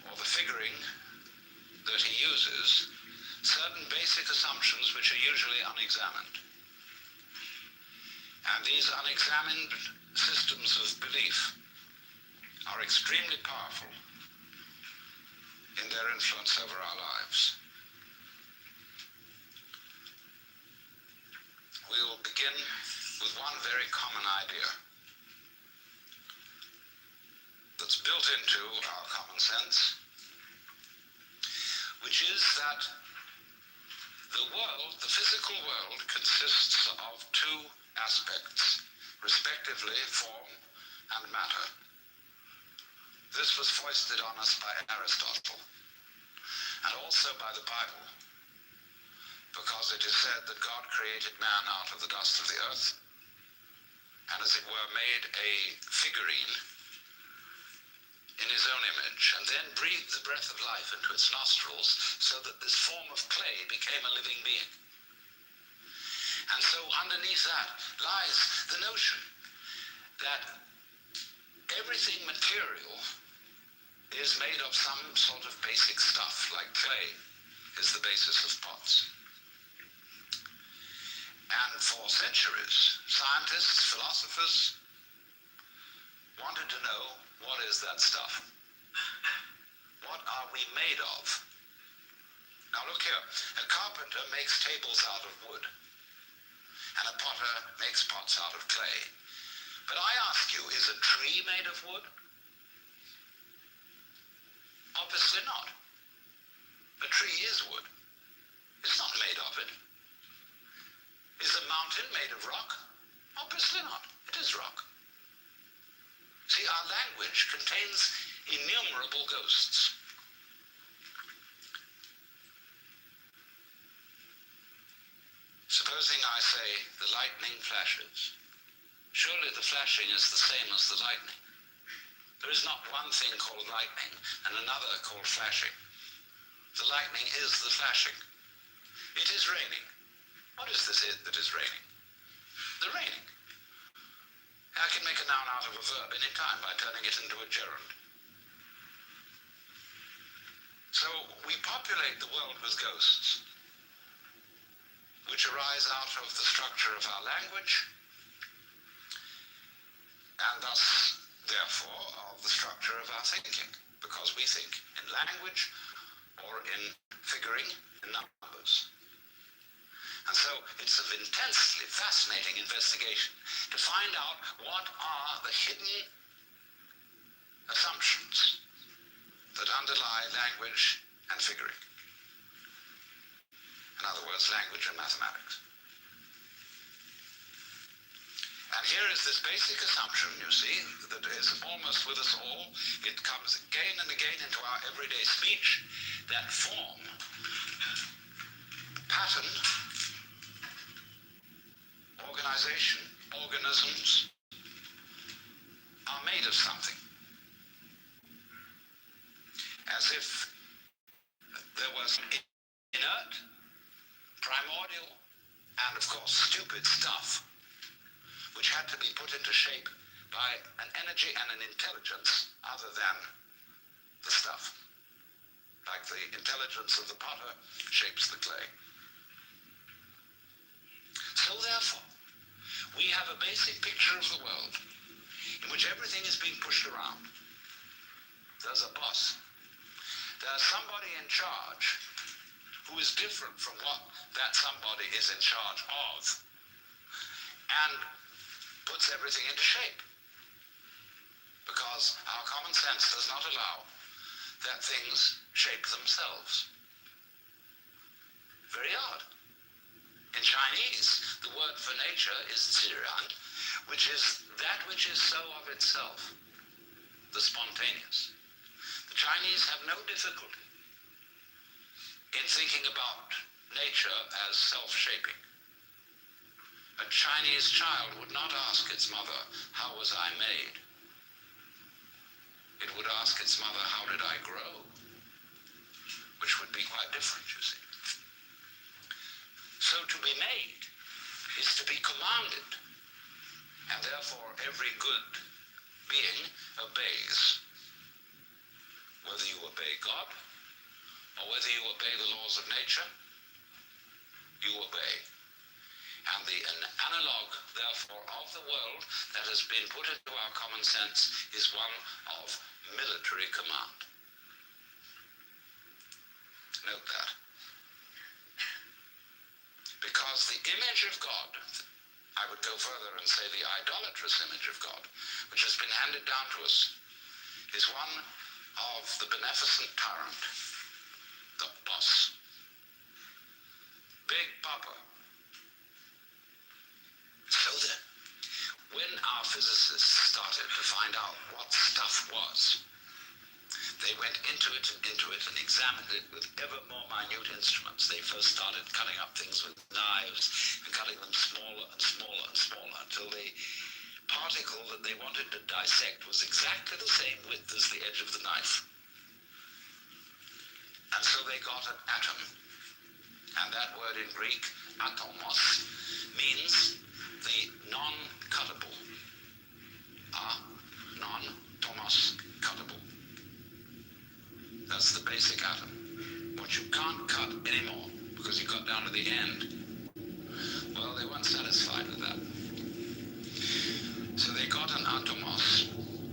or the figuring that he uses, certain basic assumptions which are usually unexamined. And these unexamined systems of belief are extremely powerful in their influence over our lives. We will begin with one very common idea that's built into our common sense, which is that the world, the physical world, consists of two aspects, respectively form and matter. This was foisted on us by Aristotle, and also by the Bible, because it is said that God created man out of the dust of the earth, and as it were made a figurine in his own image, and then breathed the breath of life into its nostrils, so that this form of clay became a living being. And so underneath that lies the notion that everything material is made of some sort of basic stuff, like clay is the basis of pots. And for centuries, scientists, philosophers wanted to know, what is that stuff? What are we made of? Now look here, a carpenter makes tables out of wood, and a potter makes pots out of clay. But I ask you, is a tree made of wood? Obviously not. A tree is wood. It's not made of it. Is a mountain made of rock? Obviously not. It is rock. See, our language contains innumerable ghosts. Supposing I say the lightning flashes. Surely the flashing is the same as the lightning. There is not one thing called lightning and another called flashing. The lightning is the flashing. It is raining. What is this that is raining? The raining. I can make a noun out of a verb any time by turning it into a gerund. So we populate the world with ghosts, which arise out of the structure of our language, and thus, therefore, of the structure of our thinking, because we think in language or in figuring in numbers. And so it's of intensely fascinating investigation to find out what are the hidden assumptions that underlie language and figuring. In other words, language and mathematics. And here is this basic assumption, you see, that is almost with us all. It comes again and again into our everyday speech, that form, pattern, organization, organisms are made of something. As if there was inert, primordial, and of course stupid stuff which had to be put into shape by an energy and an intelligence other than the stuff. Like the intelligence of the potter shapes the clay. So therefore, we have a basic picture of the world in which everything is being pushed around. There's a boss. There's somebody in charge who is different from what that somebody is in charge of and puts everything into shape. Because our common sense does not allow that things shape themselves. Very odd. In Chinese, the word for nature is zhiran, which is that which is so of itself, the spontaneous. The Chinese have no difficulty in thinking about nature as self-shaping. A Chinese child would not ask its mother, "How was I made?" It would ask its mother, "How did I grow?" Which would be quite different, you see. So to be made is to be commanded, and therefore every good being obeys. Whether you obey God, or whether you obey the laws of nature, you obey. And the analog, therefore, of the world that has been put into our common sense is one of military command. Note that. Because the image of God, I would go further and say the idolatrous image of God, which has been handed down to us, is one of the beneficent tyrant, the boss, Big Papa. So then, when our physicists started to find out what stuff was, they went into it and examined it with ever more minute instruments. They first started cutting up things with knives and cutting them smaller and smaller and smaller until the particle that they wanted to dissect was exactly the same width as the edge of the knife. And so they got an atom. And that word in Greek, atomos, means the non-cuttable. Non-tomos cuttable. That's the basic atom. What you can't cut anymore because you got down to the end. Well, they weren't satisfied with that. So they got an atomos,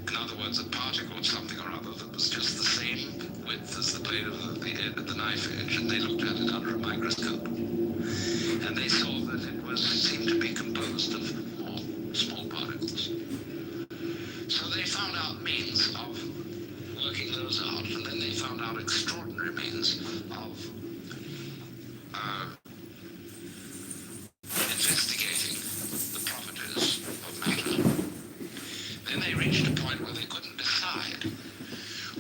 in other words, a particle of something or other that was just the same width as the blade of the knife edge, and they looked at it under a microscope. And they saw that it seemed to be composed of more small particles. So they found out means of working those out, and then they found out extraordinary means of investigating the properties of matter. Then they reached a point where they couldn't decide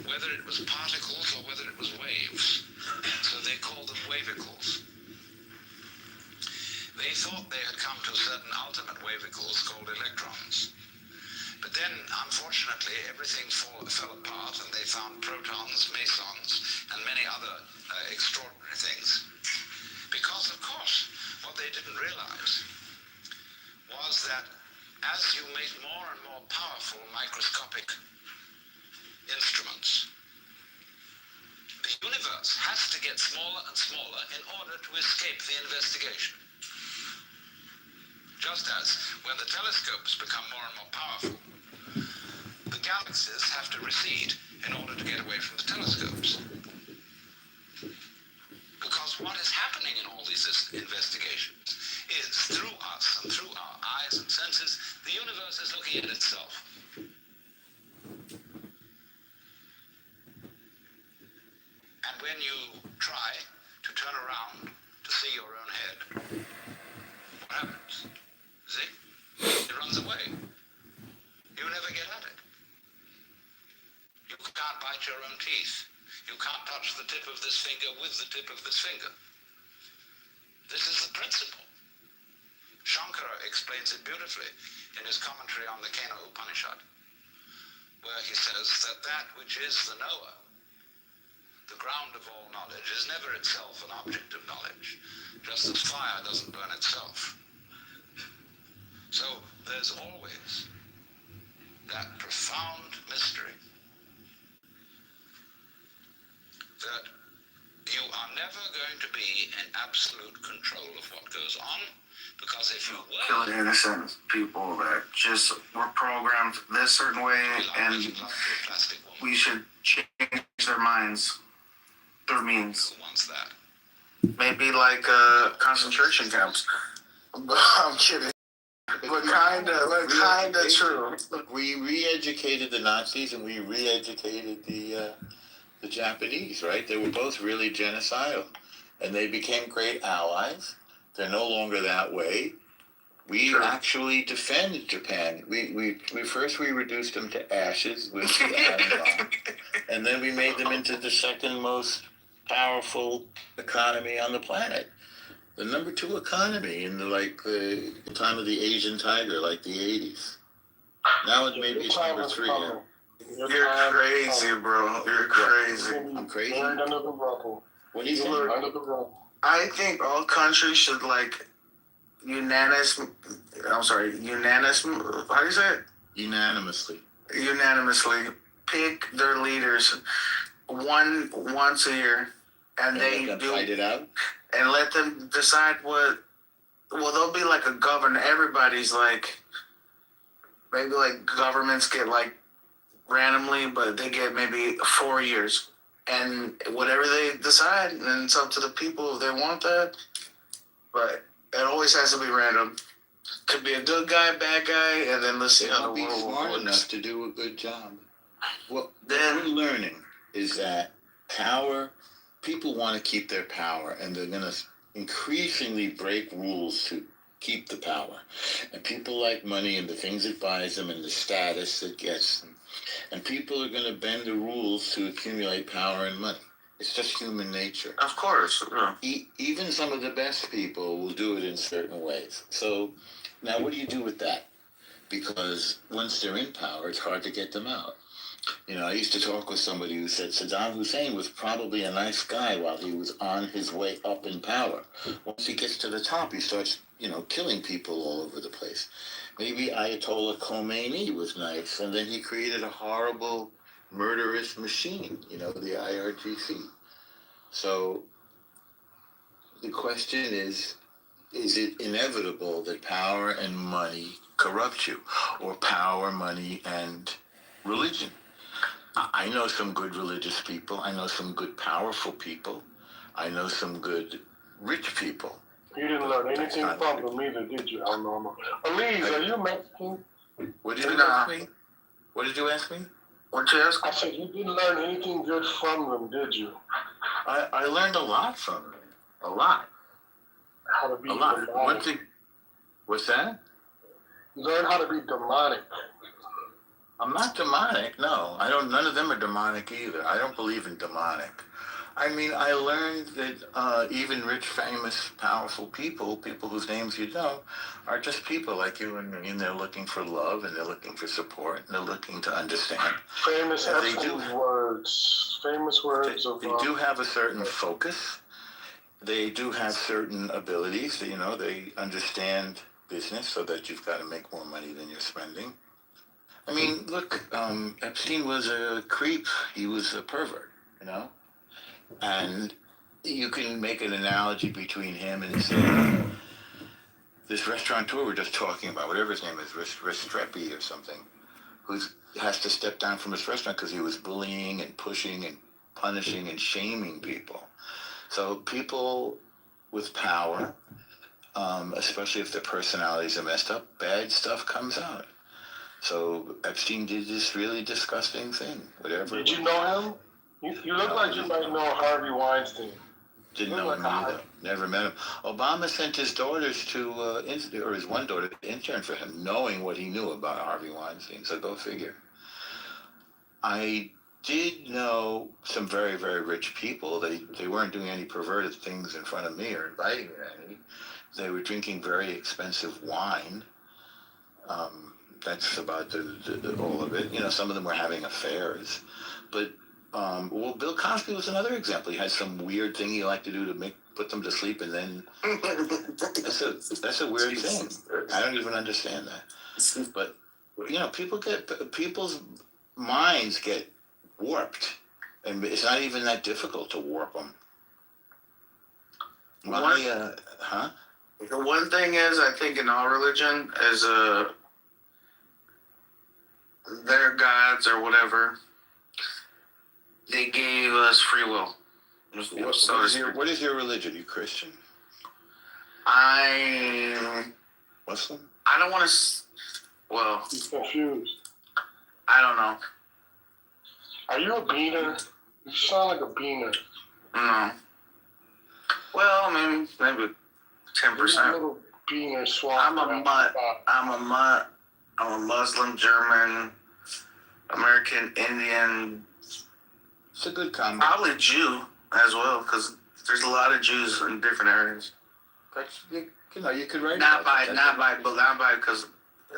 whether it was particles or whether it was waves. So they called them wavicles. They thought they had come to certain ultimate wavicles called electrons. But then, unfortunately, everything fell apart, and they found protons, mesons, and many other extraordinary things. Because, of course, what they didn't realize was that as you make more and more powerful microscopic instruments, the universe has to get smaller and smaller in order to escape the investigation. Just as when the telescopes become more and more powerful, the galaxies have to recede in order to get away from the telescopes. Because what is happening in all these investigations is through us and through our eyes and senses, the universe is looking at itself. And when you try to turn around to see your own head, what happens? See? It runs away. You never get at it. You can't bite your own teeth. You can't touch the tip of this finger with the tip of this finger. This is the principle. Shankara explains it beautifully in his commentary on the Kena Upanishad, where he says that that which is the knower, the ground of all knowledge, is never itself an object of knowledge, just as fire doesn't burn itself. So there's always that profound mystery that you are never going to be in absolute control of what goes on, because if you were, Killing innocent people that just were programmed this certain way, and we should change their minds through means. who wants that? Maybe like concentration camps. I'm kidding. But kinda true. Look, we re-educated the Nazis and we re-educated the Japanese, right? They were both really genocidal, and they became great allies. They're no longer that way. We actually defended Japan. We first reduced them to ashes with the atom bomb, and then we made them into the second most powerful economy on the planet. The number 2 economy in the time of the Asian Tiger, like the 80s. Now it maybe it's number 3. Yeah. You're crazy, bro. You're crazy. I'm crazy. What do you think? I think all countries should unanimously. How do you say it? Unanimously pick their leaders once a year, and they fight it out, and let them decide what. Well, they'll be like a governor. Everybody's maybe governments get randomly, but they get maybe 4 years, and whatever they decide, and it's up to the people if they want that. But it always has to be random. Could be a good guy, bad guy, and then let's see how the be world smart works. enough to do a good job. What we're learning is that people want to keep their power, and they're going to increasingly break rules to keep the power. And people like money and the things it buys them and the status it gets them. And people are going to bend the rules to accumulate power and money. It's just human nature. Of course. Yeah. Even some of the best people will do it in certain ways. So now what do you do with that? Because once they're in power, it's hard to get them out. I used to talk with somebody who said Saddam Hussein was probably a nice guy while he was on his way up in power. Once he gets to the top, he starts, killing people all over the place. Maybe Ayatollah Khomeini was nice, and then he created a horrible, murderous machine, the IRGC. So the question is it inevitable that power and money corrupt you, or power, money, and religion? I know some good religious people. I know some good powerful people. I know some good rich people. You didn't learn anything from them either, did you? Oh, no. Elise, are you Mexican? What did you ask me? What did you ask me? What you ask? I said you didn't learn anything good from them, did you? I learned a lot from him. A lot. How to be A lot. demonic. One thing. What's that? You learn how to be demonic. I'm not demonic. No, I don't. None of them are demonic either. I don't believe in demonic. I mean, I learned that even rich, famous, powerful people whose names you know, are just people like you and me, and they're looking for love, and they're looking for support, and they're looking to understand. Famous And words. Famous words of. They do have a certain focus. They do have certain abilities. That, they understand business, so that you've got to make more money than you're spending. I mean, look, Epstein was a creep. He was a pervert, And you can make an analogy between him and this restaurateur we're just talking about, whatever his name is, Restrepo or something, who has to step down from his restaurant because he was bullying and pushing and punishing and shaming people. So people with power, especially if their personalities are messed up, bad stuff comes out. So Epstein did this really disgusting thing, whatever. Did you know him? You look like you might know Harvey Weinstein. Didn't know him either. Never met him. Obama sent his daughters or his one daughter to intern for him, knowing what he knew about Harvey Weinstein. So go figure. I did know some very, very rich people. They weren't doing any perverted things in front of me or inviting me to any. They were drinking very expensive wine. That's about all of it. Some of them were having affairs. But Bill Cosby was another example. He had some weird thing he liked to do to put them to sleep, and then that's a weird thing. I don't even understand that. But people's minds get warped, and it's not even that difficult to warp them. The one thing is, I think in our religion is their gods or whatever, they gave us free will. What is your religion? You Christian? Muslim? I don't want to. Well, He's confused. I don't know. Are you a beaner? You sound like a beaner. No. Well, maybe 10%. Little beaner swamp. I'm a mutt. I'm a Muslim, German, American, Indian. It's a good combo. Probably Jew as well, because there's a lot of Jews in different areas. You could write Not by, because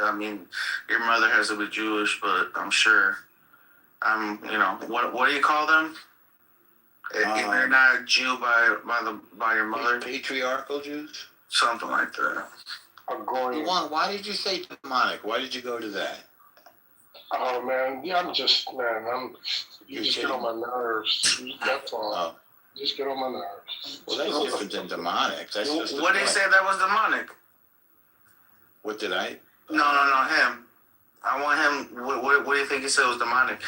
I mean, your mother has to be Jewish, but I'm sure. What do you call them? If you're not a Jew by your mother, patriarchal Jews, something like that. Why did you say demonic? Why did you go to that? Oh man, yeah, you just get on my nerves. That's all. Oh. Just get on my nerves. Well, that's different than demonic. That's just. What did he say that was demonic? What did I? No, him. I want him. What do you think he said was demonic?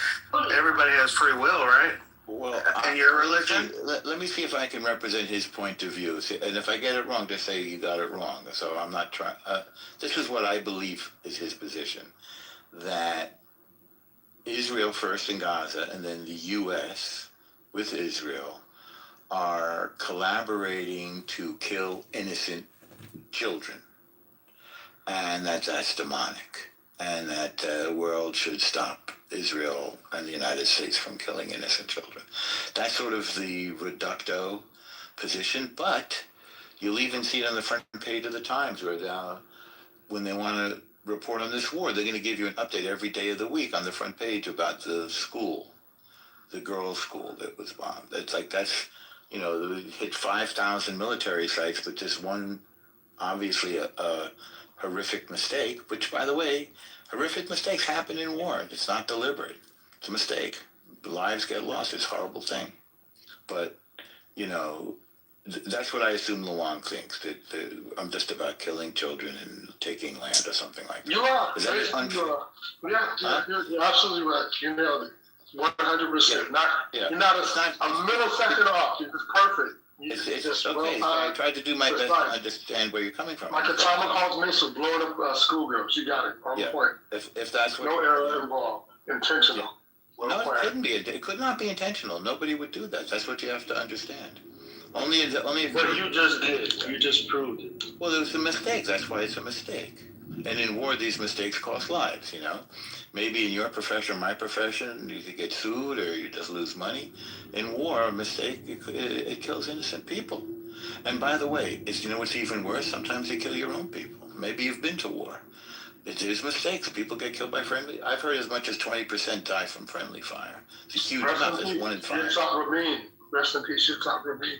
Everybody has free will, right? Well, and your religion? Let me see if I can represent his point of view. And if I get it wrong, just say you got it wrong. So I'm not trying. This is what I believe is his position: that Israel first in Gaza, and then the U.S. with Israel are collaborating to kill innocent children, and that's demonic, and that the world should stop Israel and the United States from killing innocent children. That's sort of the reducto position, but you'll even see it on the front page of the Times, where when they want to report on this war, they're going to give you an update every day of the week on the front page about the school, the girls' school that was bombed. They hit 5,000 military sites, but just one, obviously a horrific mistake, which, by the way, horrific mistakes happen in war. It's not deliberate. It's a mistake. Lives get lost. It's a horrible thing. But, that's what I assume Luong thinks, that I'm just about killing children and taking land or something like that. You are. Is that untrue? You're absolutely right. You nailed it. 100%. Yeah. You're not a millisecond off. You're perfect. It's just okay. So I tried to do my best to understand where you're coming from. Like atomic automation blowing up schoolgirls. You got it. On point. If that's what. No error involved. Intentional. No, it couldn't be. It could not be intentional. Nobody would do that. That's what you have to understand. Only if What you just did, you just proved it. well, there was a mistake. That's why it's a mistake. And in war, these mistakes cost lives. You know, maybe in your profession, my profession, you could get sued or you just lose money. In war, a mistake it kills innocent people. And by the way, you know what's even worse? Sometimes they kill your own people. Maybe you've been to war. There's mistakes. People get killed by friendly. I've heard as much as 20% die from friendly fire. It's a huge amount. It's 1 in 5. Rest in peace, Yitzhak Rabin.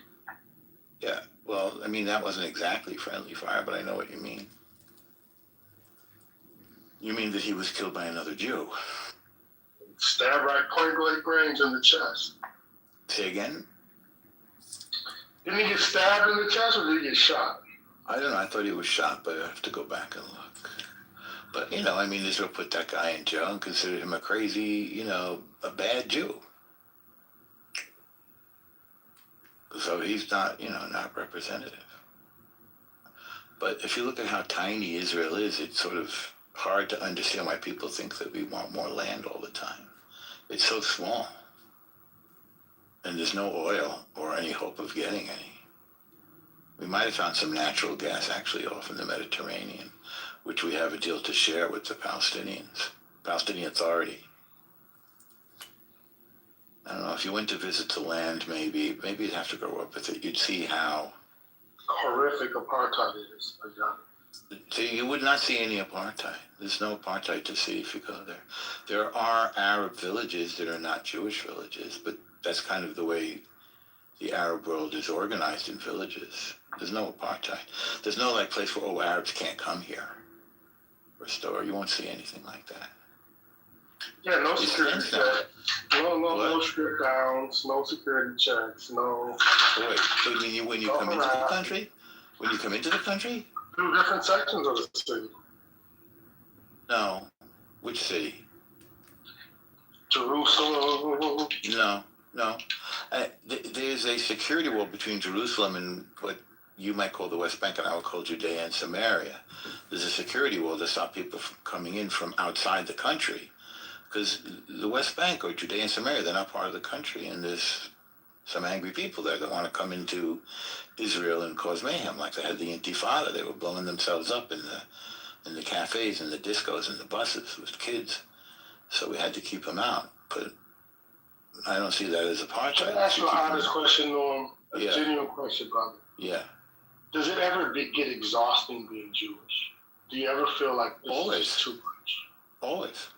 Yeah. Well, I mean, that wasn't exactly friendly fire, but I know what you mean. You mean that he was killed by another Jew? Stabbed right point blank range in the chest. Say again? Didn't he get stabbed in the chest or did he get shot? I don't know. I thought he was shot, but I have to go back and look. But, you know, I mean, Israel put that guy in jail and considered him a crazy, you know, a bad Jew. So he's not, you know, not representative. But if you look at how tiny Israel is, it's sort of hard to understand why people think that we want more land all the time. It's so small. And there's no oil or any hope of getting any. We might have found some natural gas actually off in the Mediterranean, which we have a deal to share with the Palestinians, Palestinian Authority. I don't know, if you went to visit the land, maybe you'd have to grow up with it. You'd see how Horrific apartheid is. I got it. See, you would not see any apartheid. There's no apartheid to see if you go there. There are Arab villages that are not Jewish villages, but that's kind of the way the Arab world is organized in villages. There's no apartheid. There's no like place where, oh, Arabs can't come here. Or store. You won't see anything like that. Yeah, no security It's checks. No strip downs, no security checks, no. Wait, when you come into the country? When you come into the country? Two different sections of the city. No. Which city? Jerusalem. No. There's a security wall between Jerusalem and what you might call the West Bank, and I would call Judea and Samaria. There's a security wall to stop people from coming in from outside the country. Because the West Bank or Judea and Samaria, they're not part of the country, and there's some angry people there that want to come into Israel and cause mayhem, like they had the Intifada. They were blowing themselves up in the cafes and the discos and the buses with kids. So we had to keep them out. But I don't see that as apartheid. Can I ask you an honest question, Norm? A genuine question, brother. Yeah. Does it ever get exhausting being Jewish? Do you ever feel like this Always. is too much? Always.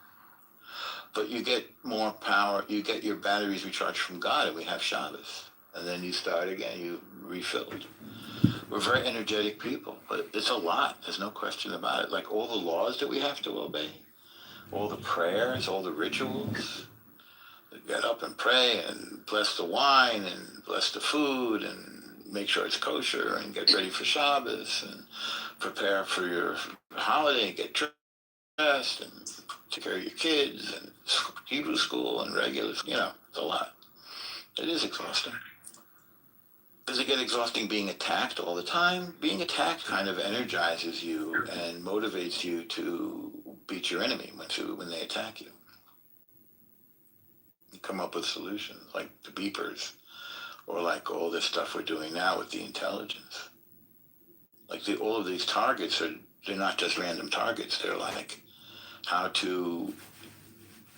But you get more power, you get your batteries recharged from God, and we have Shabbos. And then you start again, you refilled. We're very energetic people, but it's a lot. There's no question about it. Like all the laws that we have to obey, all the prayers, all the rituals. Get up and pray and bless the wine and bless the food and make sure it's kosher and get ready for Shabbos and prepare for your holiday and get dressed and take care of your kids and Hebrew school and regular, you know, it's a lot. It is exhausting. Does it get exhausting being attacked all the time? Being attacked kind of energizes you and motivates you to beat your enemy when they attack you. You come up with solutions like the beepers or like all this stuff we're doing now with the intelligence. Like all of these targets they're not just random targets. They're like how to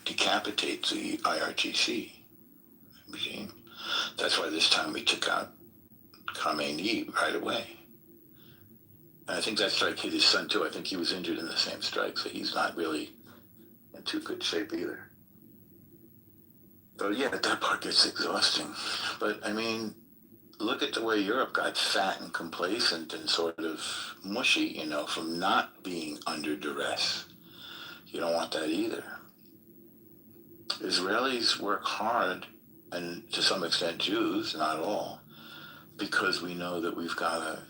decapitate the IRGC regime. That's why this time we took out Khamenei right away. And I think that strike hit his son too. I think he was injured in the same strike, so he's not really in too good shape either. So yeah, that part gets exhausting. But I mean, look at the way Europe got fat and complacent and sort of mushy, you know, from not being under duress. You don't want that either. Israelis work hard, and to some extent Jews, not all, because we know that we've got to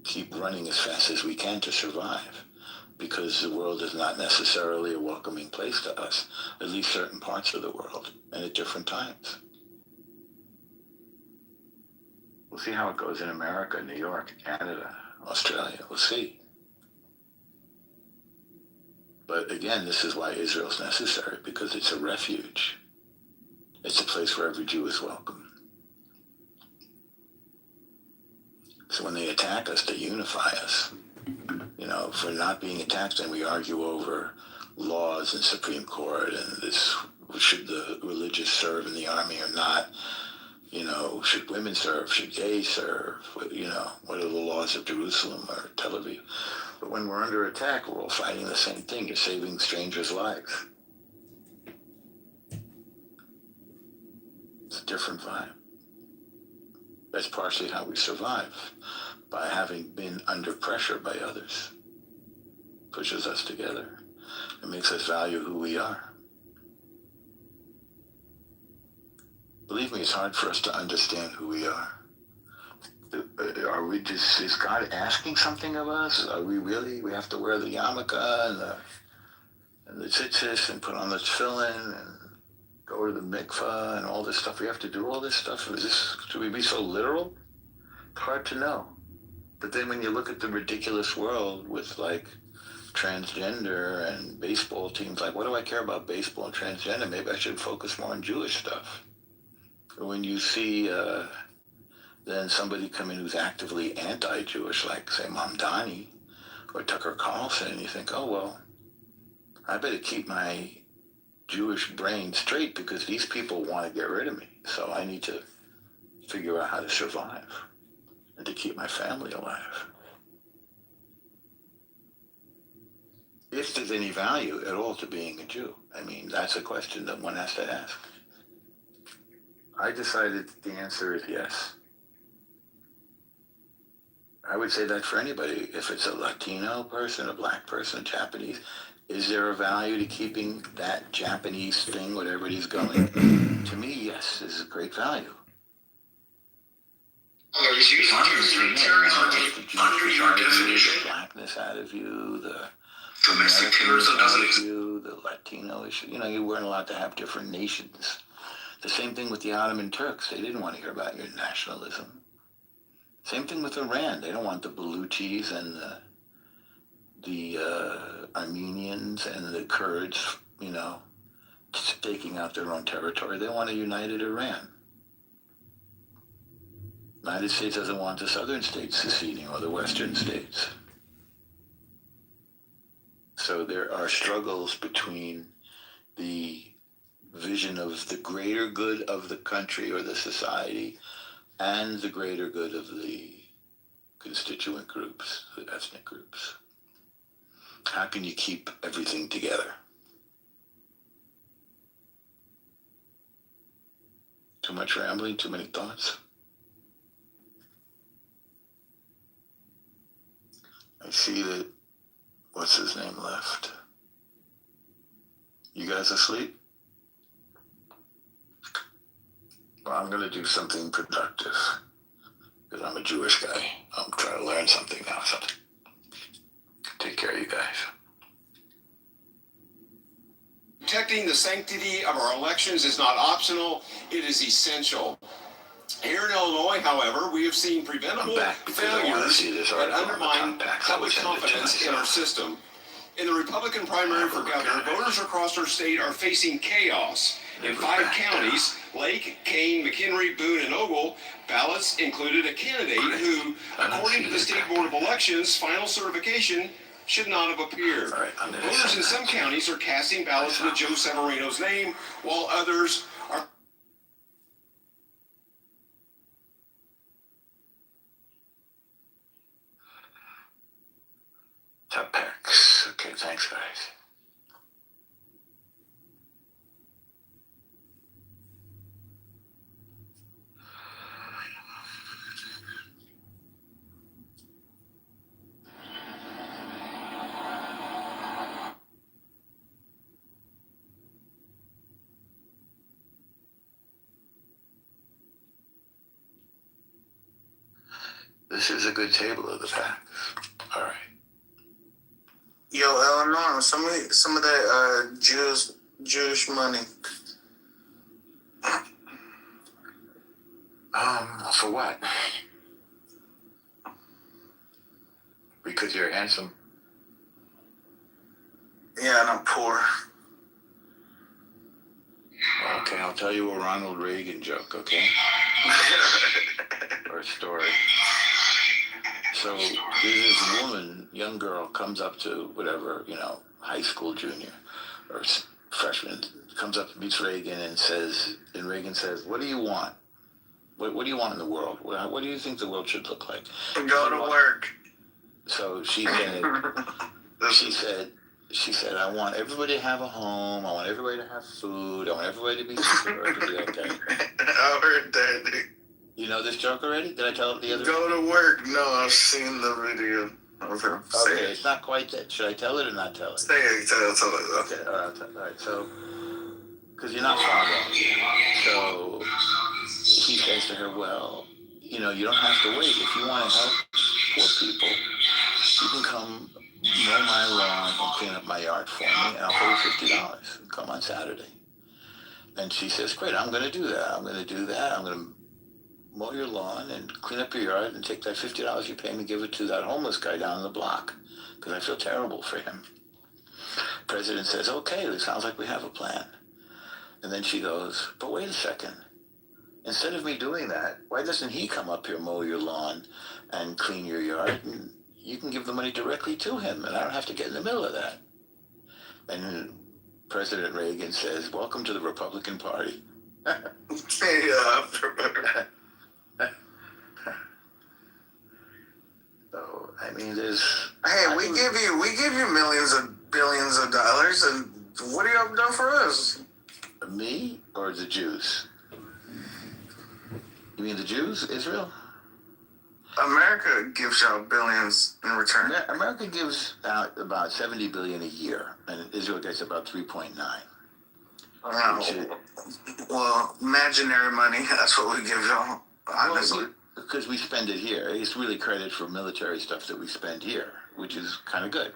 keep running as fast as we can to survive, because the world is not necessarily a welcoming place to us, at least certain parts of the world, and at different times. We'll see how it goes in America, New York, Canada, Australia. We'll see. But again, this is why Israel's necessary, because it's a refuge. It's a place where every Jew is welcome. So when they attack us, they unify us. You know, if we're not being attacked, then we argue over laws and Supreme Court and this, should the religious serve in the army or not? You know, should women serve? Should gays serve? You know, what are the laws of Jerusalem or Tel Aviv? But when we're under attack, we're all fighting the same thing. You're saving strangers' lives. It's a different vibe. That's partially how we survive, by having been under pressure by others. Pushes us together. It makes us value who we are. Believe me, it's hard for us to understand who we are. Are we just, is God asking something of us? Are we really, we have to wear the yarmulke and the tzitzis and put on the tefillin and go to the mikveh and all this stuff? We have to do all this stuff? Should we be so literal? It's hard to know. But then when you look at the ridiculous world with like transgender and baseball teams, like what do I care about baseball and transgender? Maybe I should focus more on Jewish stuff. Or when you see then somebody come in who's actively anti-Jewish, like say Mamdani or Tucker Carlson, and you think, oh well, I better keep my Jewish brain straight because these people want to get rid of me. So I need to figure out how to survive and to keep my family alive. If there's any value at all to being a Jew. I mean, that's a question that one has to ask. I decided the answer is yes. I would say that for anybody. If it's a Latino person, a black person, Japanese, is there a value to keeping that Japanese thing, whatever it is going? To me, yes, this is a great value. The Jewish out of you, the blackness out of you, the domestic terrorism out of you, the Latino issue. You know, you weren't allowed to have different nations. The same thing with the Ottoman Turks. They didn't want to hear about your nationalism. Same thing with Iran. They don't want the Baluchis and the Armenians and the Kurds, you know, taking out their own territory. They want a united Iran. The United States doesn't want the southern states seceding or the western states. So there are struggles between the vision of the greater good of the country or the society and the greater good of the constituent groups, the ethnic groups. How can you keep everything together? Too much rambling, too many thoughts? I see that, what's his name left? You guys asleep? Well, I'm going to do something productive because I'm a Jewish guy. I'm trying to learn something now. So take care, you guys. Protecting the sanctity of our elections is not optional, it is essential. Here in Illinois, however, we have seen preventable failures that undermine public confidence in our system. In the Republican primary for governor, voters across our state are facing chaos. In 5 counties, Lake, Kane, McHenry, Boone, and Ogle, ballots included a candidate who, according to the State Board of Elections' final certification, should not have appeared. Voters in some counties are casting ballots with Joe Severino's name, while others are... Top packs. Okay, thanks, guys. This is a good table of the packs. All right. Yo, Eleanor, some of that Jewish money. For what? Because you're handsome. Yeah, and I'm poor. Okay. Okay, I'll tell you a Ronald Reagan joke, okay? Or a story. So there's this woman, young girl, comes up to whatever, high school junior or freshman, comes up, meets Reagan and Reagan says, what do you want? What do you want in the world? What do you think the world should look like? Go to work. So she said, I want everybody to have a home. I want everybody to have food. I want everybody to be secure, to be okay. I heard that, dude. You know this joke already? Did I tell it the other? Go to work. No, I've seen the video. Okay, it's not quite that. Should I tell it or not tell it? Say it. Tell it. Okay, all right. So, because you're not far wrong. So he says to her, well, you don't have to wait. If you want to help poor people, you can come mow my lawn and clean up my yard for me, and I'll pay you $50. Come on Saturday. And she says, great, I'm going to do that. I'm going to mow your lawn and clean up your yard and take that $50 you pay me, give it to that homeless guy down the block, because I feel terrible for him. President says, okay, it sounds like we have a plan. And then she goes, but wait a second. Instead of me doing that, why doesn't he come up here, mow your lawn and clean your yard, and you can give the money directly to him, and I don't have to get in the middle of that. And President Reagan says, welcome to the Republican Party. So, I mean, we give you millions of billions of dollars, and what have you done for us? Me or the Jews? You mean the Jews, Israel? America gives y'all billions in return. America gives out about $70 billion a year, and Israel gets about 3.9. Well, imaginary money, that's what we give y'all, honestly. Because we spend it here. It's really credit for military stuff that we spend here, which is kind of good.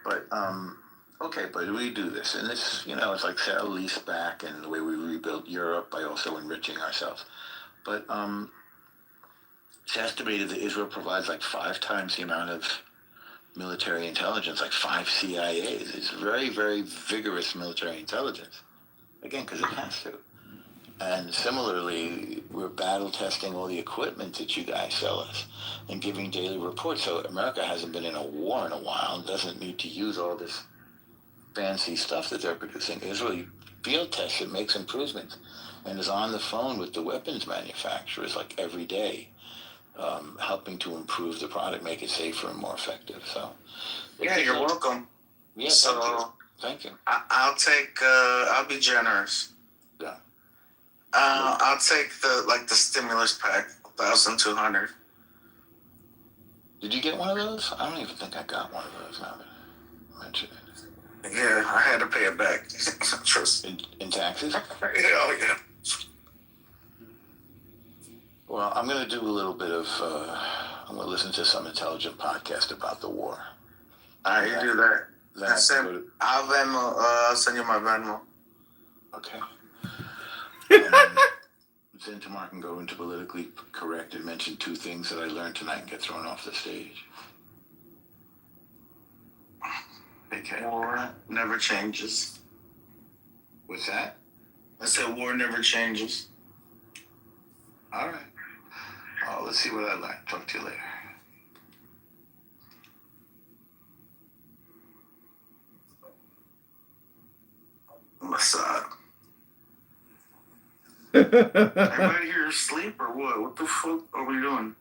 But, okay, but we do this. And this, it's like sell, lease back, and the way we rebuilt Europe by also enriching ourselves. But it's estimated that Israel provides like 5 times the amount of military intelligence, like 5 CIAs. It's very, very vigorous military intelligence. Again, because it has to. And similarly, we're battle testing all the equipment that you guys sell us and giving daily reports. So America hasn't been in a war in a while and doesn't need to use all this fancy stuff that they're producing. Israel field tests it, makes improvements, and is on the phone with the weapons manufacturers like every day, helping to improve the product, make it safer and more effective. So, yeah, you're welcome. Yeah, so thank you. I'll be generous. Yeah. I'll take the stimulus pack, 1,200. Did you get one of those? I don't even think I got one of those. Now that I mention it. Yeah, I had to pay it back. Trust. In taxes? Yeah. Well, I'm going to do a little bit of, I'm going to listen to some intelligent podcast about the war. All right, you do that. I'll send you my Venmo. Okay. Then tomorrow I can go into politically correct and mention 2 things that I learned tonight and get thrown off the stage. Okay. War never changes. What's that? I said war never changes. All right. Oh, let's see what I learned. Talk to you later. What's up? Everybody here asleep or what? What the fuck are we doing?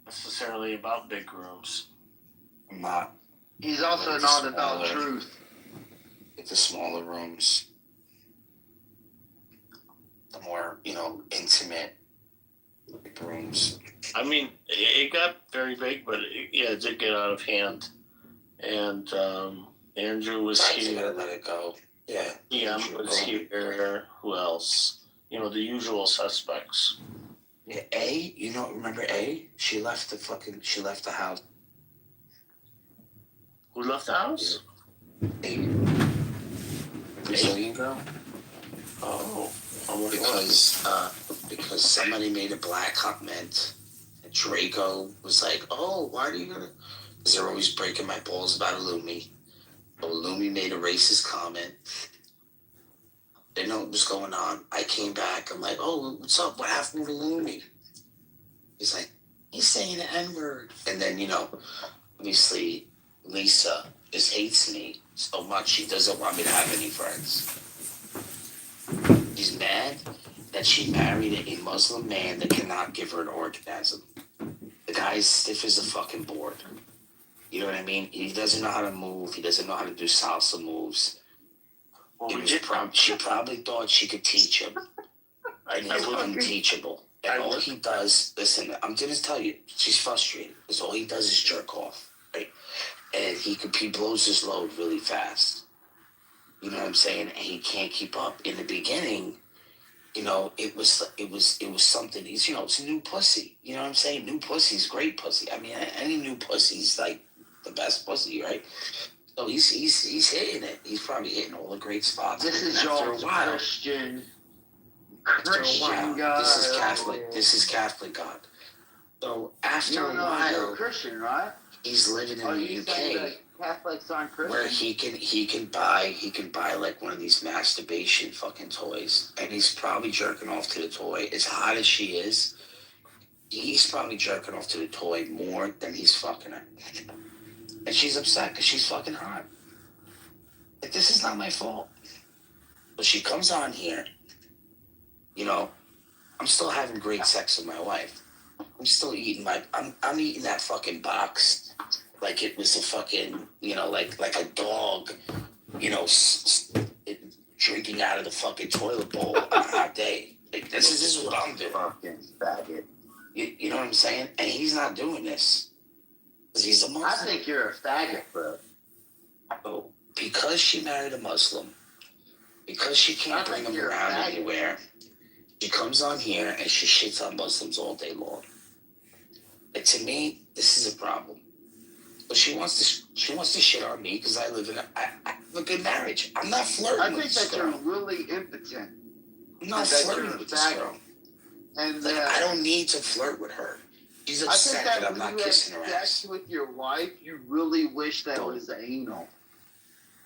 Necessarily about big rooms. I'm not. He's also not about truth. It's the smaller rooms. The more, intimate rooms. I mean, it got very big, but it did get out of hand. And Andrew was You here. gotta let it go. Yeah. EM was here. Who else? The usual suspects. Yeah, A, remember A? She left the house. Who left the house? A. Brazilian girl? Oh. Because somebody made a black comment, and Draco was like, "Oh, why are you gonna?" Because they're always breaking my balls about Illumi. Oh, Illumi made a racist comment, Didn't know what was going on. I came back. I'm like, oh, what's up? What happened to Looney? He's like, he's saying the N-word. And then, obviously, Lisa just hates me so much. She doesn't want me to have any friends. She's mad that she married a Muslim man that cannot give her an orgasm. The guy's stiff as a fucking board. You know what I mean? He doesn't know how to move. He doesn't know how to do salsa moves. She probably thought she could teach him. And he's unteachable. And all he does, listen, I'm going to tell you, she's frustrated because all he does is jerk off, right? And he blows his load really fast. You know what I'm saying? And he can't keep up. In the beginning, it was something. He's, it's a new pussy. You know what I'm saying? New pussy's great pussy. I mean, any new pussy's like the best pussy, right? So he's hitting it. He's probably hitting all the great spots. This is y'all's Christian God. This is Catholic. This is Catholic God. So after a while, you're a Christian, right? he's living in the UK. Catholics aren't Christian. Where he can buy like one of these masturbation fucking toys, and he's probably jerking off to the toy. As hot as she is, he's probably jerking off to the toy more than he's fucking her, and she's upset because she's fucking hot. Like, this is not my fault. But she comes on here. I'm still having great sex with my wife. I'm still eating I'm eating that fucking box like it was a fucking, like a dog, drinking out of the fucking toilet bowl on a hot day. Like, this is what I'm doing. Fucking faggot. You know what I'm saying? And he's not doing this. Because he's a Muslim. I think you're a faggot, bro. So, because she married a Muslim, because she can't bring him around anywhere, she comes on here and she shits on Muslims all day long. And to me, this is a problem. But she wants to shit on me because I have a good marriage. I'm not flirting with this girl. I think that you're really impotent. I'm not flirting with this girl. And I don't need to flirt with her. She's upset that I'm not kissing her ass. I think that when you have sex with your wife, you really wish that was anal.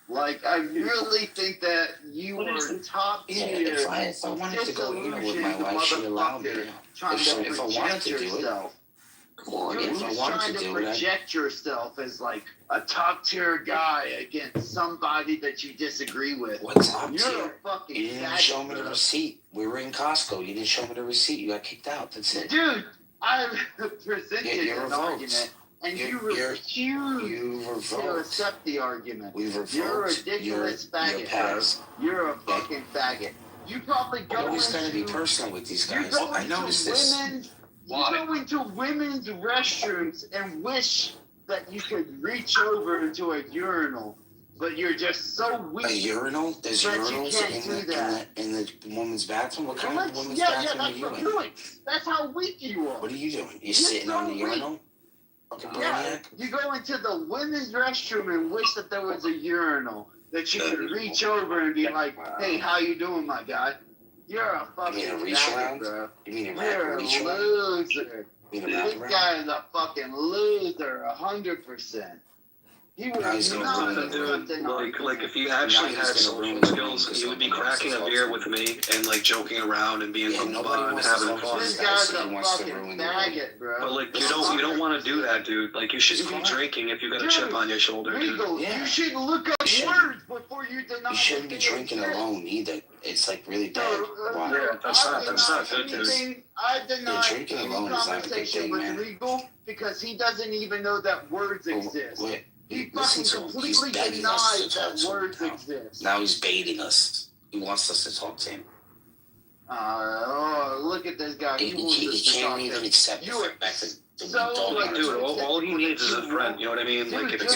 Like, I really think that you were top tier. If I wanted to go anal with my wife, she'd allow me. If I wanted to do it. You're trying to project yourself as like a top tier guy against somebody that you disagree with. What top tier? You're a fucking You didn't show me the receipt. We were in Costco. You didn't show me the receipt. You got kicked out. That's it. Dude, I presented an argument, and you refused to accept the argument. You're a ridiculous faggot, bro. You're a fucking faggot. You probably go into... Always gotta be personal with these guys. I noticed this. You go into women's restrooms and wish that you could reach over into a urinal, but you're just so weak. A urinal? There's urinals in the woman's bathroom? What kind of women's bathroom are you in? That's how weak you are. What are you doing? You're sitting on the urinal? Yeah, you go into the women's restroom and wish that there was a urinal that you could reach over and be like, hey, how you doing, my guy? You're a fucking faggot, bro. You're a loser. This guy is a fucking loser, 100%. He was not like if you actually had social skills, you would be cracking a beer with me and like joking around and being and having fun. This guy's a fucking faggot, bro. But like you don't want to do that, dude. Like you should be drinking if you got a chip on your shoulder, dude. You should look up words before you deny. You shouldn't be drinking alone either. It's like really bad. Yeah, that's not good, dude. I deny any conversation with Regal because he doesn't even know that words exist. He fucking completely denies that words exist. Now he's baiting us. He wants us to talk to him. Look at this guy. He can't even accept the fact that dude, all he needs is a friend. You know what I mean? Like, if it's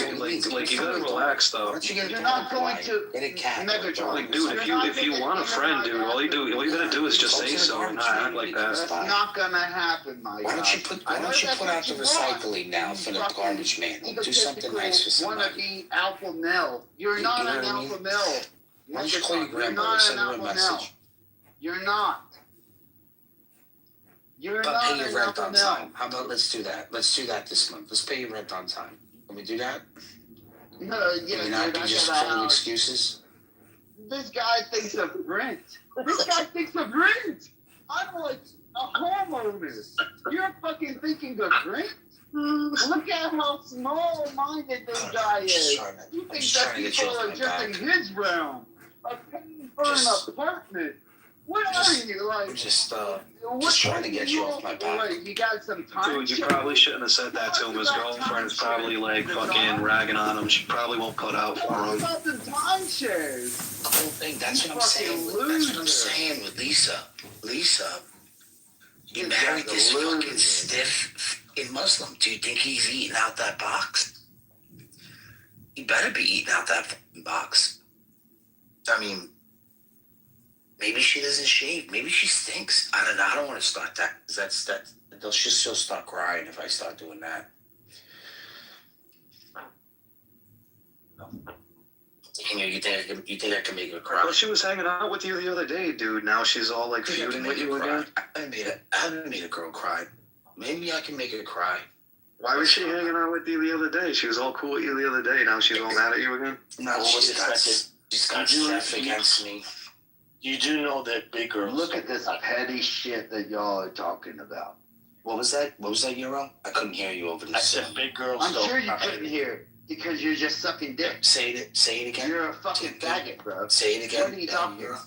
like you gotta relax, though. You're not going to Megatron. Like, dude, if you want a friend, dude, all you gotta do is just say so and not act like that. That's not gonna happen, my guy. Why don't you put out the recycling now for the garbage man? Do something nice for somebody. Wanna be alpha male? You're not an alpha male. Why don't you call your grandmother and send her a message? You're not. You're but not pay your rent on now. time. How about let's do that? Let's do that this month. Let's pay your rent on time. Can we do that? No, Can you not be just full of excuses? This guy thinks of rent. This guy thinks of rent. I'm like a homeowner. You're fucking thinking of rent? Look at how small-minded this guy is. He thinks that people are just in his realm. Paying for an apartment. What are you like? I'm just trying to get you off my back. Wait, you got some time? Dude, you probably shouldn't have said that to him. His girlfriend is probably like fucking ragging on him. She probably won't put out for What him. about the timeshares? The whole thing. That's what I'm saying. That's what I'm saying with Lisa. Lisa, you married this fucking stiff fucking Muslim. Do you think he's eating out that box? He better be eating out that fucking box. I mean, maybe she doesn't shave. Maybe she stinks. I don't know. I don't want to start that. She'll start crying if I start doing that. You think I can make her cry? Well, she was hanging out with you the other day, dude. Now she's all like feuding with you again. I haven't made a girl cry. Maybe I can make her cry. Why was she hanging out with you the other day? She was all cool with you the other day. Now she's all mad at you again? No, she's got stuff against me. You do know that big girls. Look at this petty shit that y'all are talking about. What was that? What was that, Euro? I couldn't hear you over I this. said big girls I'm don't sure you cry. couldn't hear it because you're just sucking dick. Say it again. You're a fucking faggot, bro. Say it again. What are you talking about?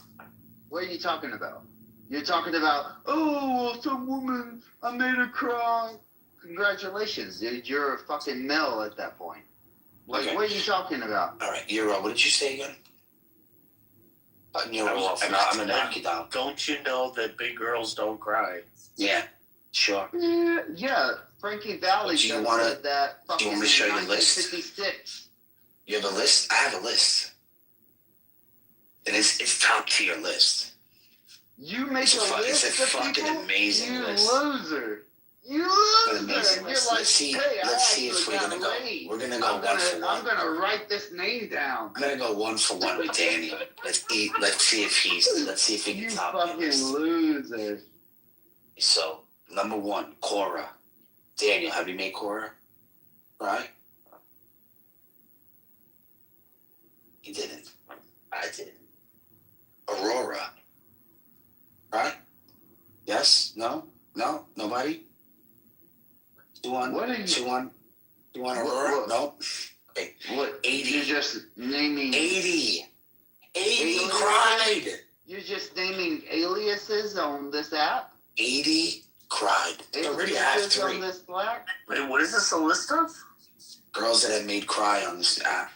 What are you talking about? You're talking about, oh, some woman, I made her cry. Congratulations, dude. You're a fucking male at that point. Like, Okay. what are you talking about? All right, Euro. What did you say again? Euro off. I'm gonna knock you down. Don't you know that big girls don't cry? Yeah, sure. Yeah. Frankie Valley Do you just wanna- said that fucking do you want me to show you a list? 1956. You have a list? I have a list. And it's top tier list. You make It's a a list it's a of fucking people? amazing You list. loser. You An loser. amazing You're list. like, Let's see. hey, Let's see I if we're actually gonna got go. laid. We're gonna go one for I'm one. gonna write this name down. I'm gonna go 1 for 1 with Daniel. Let's see if he You can top my fucking list. loser. So, number 1, Cora. Daniel, have you made Cora? Right? You didn't. I did. Aurora. Right? Yes? No? No? Nobody? 2-1? What are you- 2-1? 2-1 Aurora? What? No? Okay. What? 80. You're just naming. 80 Aliases? cried. You're just naming aliases on this app. 80 cried. They already have Aliases on 3 this Slack. Wait, what is this a list of? girls that have made cry on this app.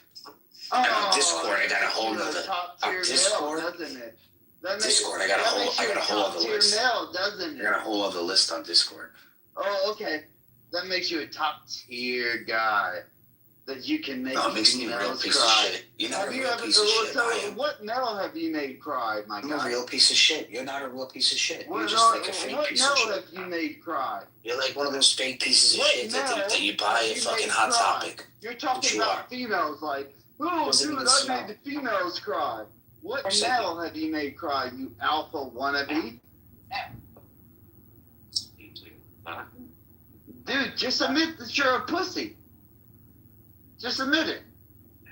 Oh, Discord, I got a whole you're nother- top tier Discord? male, doesn't it? That makes- Discord, I got a that whole- makes I you got a whole top other tier list. male, doesn't I got a it? whole other list on Discord. Oh, okay. That makes you a top tier guy. That you can make No, it makes me a real females piece of cry. shit. You're not Have a you real ever? piece of shit. So, I am. what male have you made cry, my I'm guy? a real piece of shit. You're not a real piece of shit. You're What, just like a fake what piece of male shit. have you made cry? You're like one of those fake pieces of What shit male that you buy have at you fucking made Hot cry? Topic. You're talking you about are. females like, oh, Doesn't dude, even I smell. made the females cry. What Doesn't male have you made cry, you alpha wannabe? Dude, just admit that you're a pussy. Just admit it.